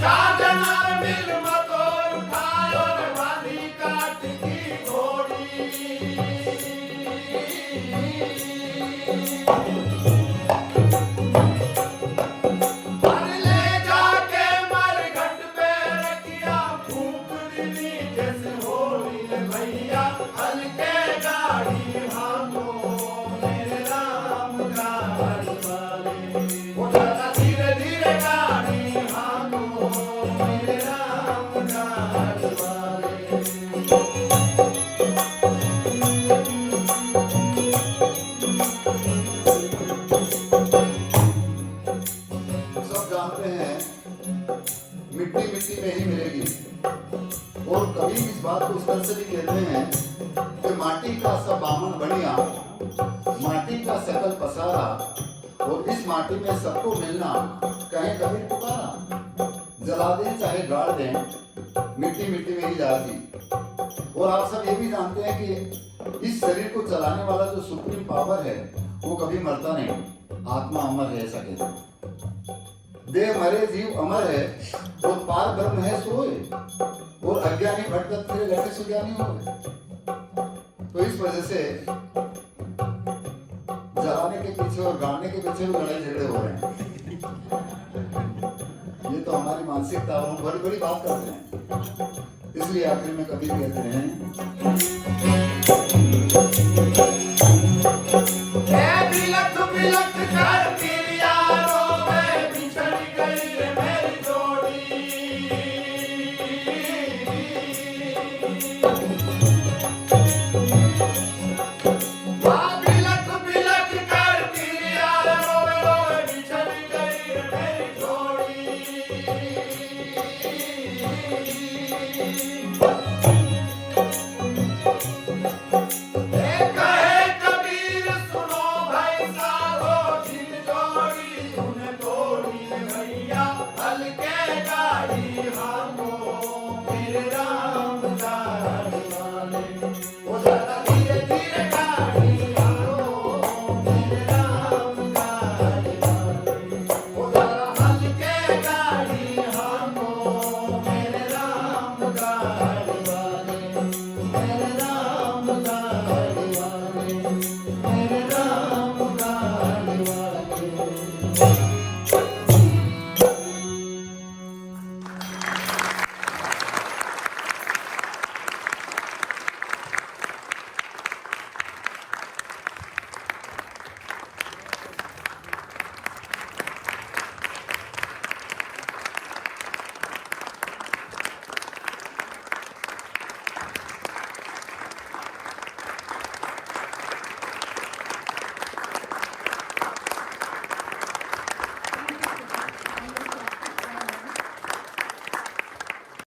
चादना मिल मतो उठायो बांधी काट की घोड़ी। ले जाके मरघट पे रखिया फूंक दी जैसे होली रे भैया हल्के गाड़ी हाथों मेरे राम गाड़ी वाले। वो जरा धीरे धीरे गाड़ी हाथों मेरे राम गाड़ी वाले। सब जानते हैं मिट्टी मिट्टी में ही मिलेगी और कभी इस बात को इस तरह से भी कहते हैं कि माटी का सब बामन बढ़िया माटी का सकल पसारा और इस माटी में सबको मिलना कहीं कभी पुकारा। जला दें चाहे गाड़ दें मिट्टी मिट्टी में ही जाती। और आप सब ये भी जानते हैं कि इस शरीर को चलाने वाला जो सुप्रीम पावर है वो कभी मरता नहीं, आत्मा अमर रह सके। देह मरे जीव अमर है और पार ब्रह्म है सोए और अज्ञानी भटकत फिरे लगे सुज्ञानी हो। तो इस वजह से जलाने के पीछे और गाड़ने के पीछे भी लड़ाई झगड़े हो रहे हैं। ये तो हमारी मानसिकता और हम बड़ी बड़ी बात करते हैं। इसलिए आखिर में कभी कहते हैं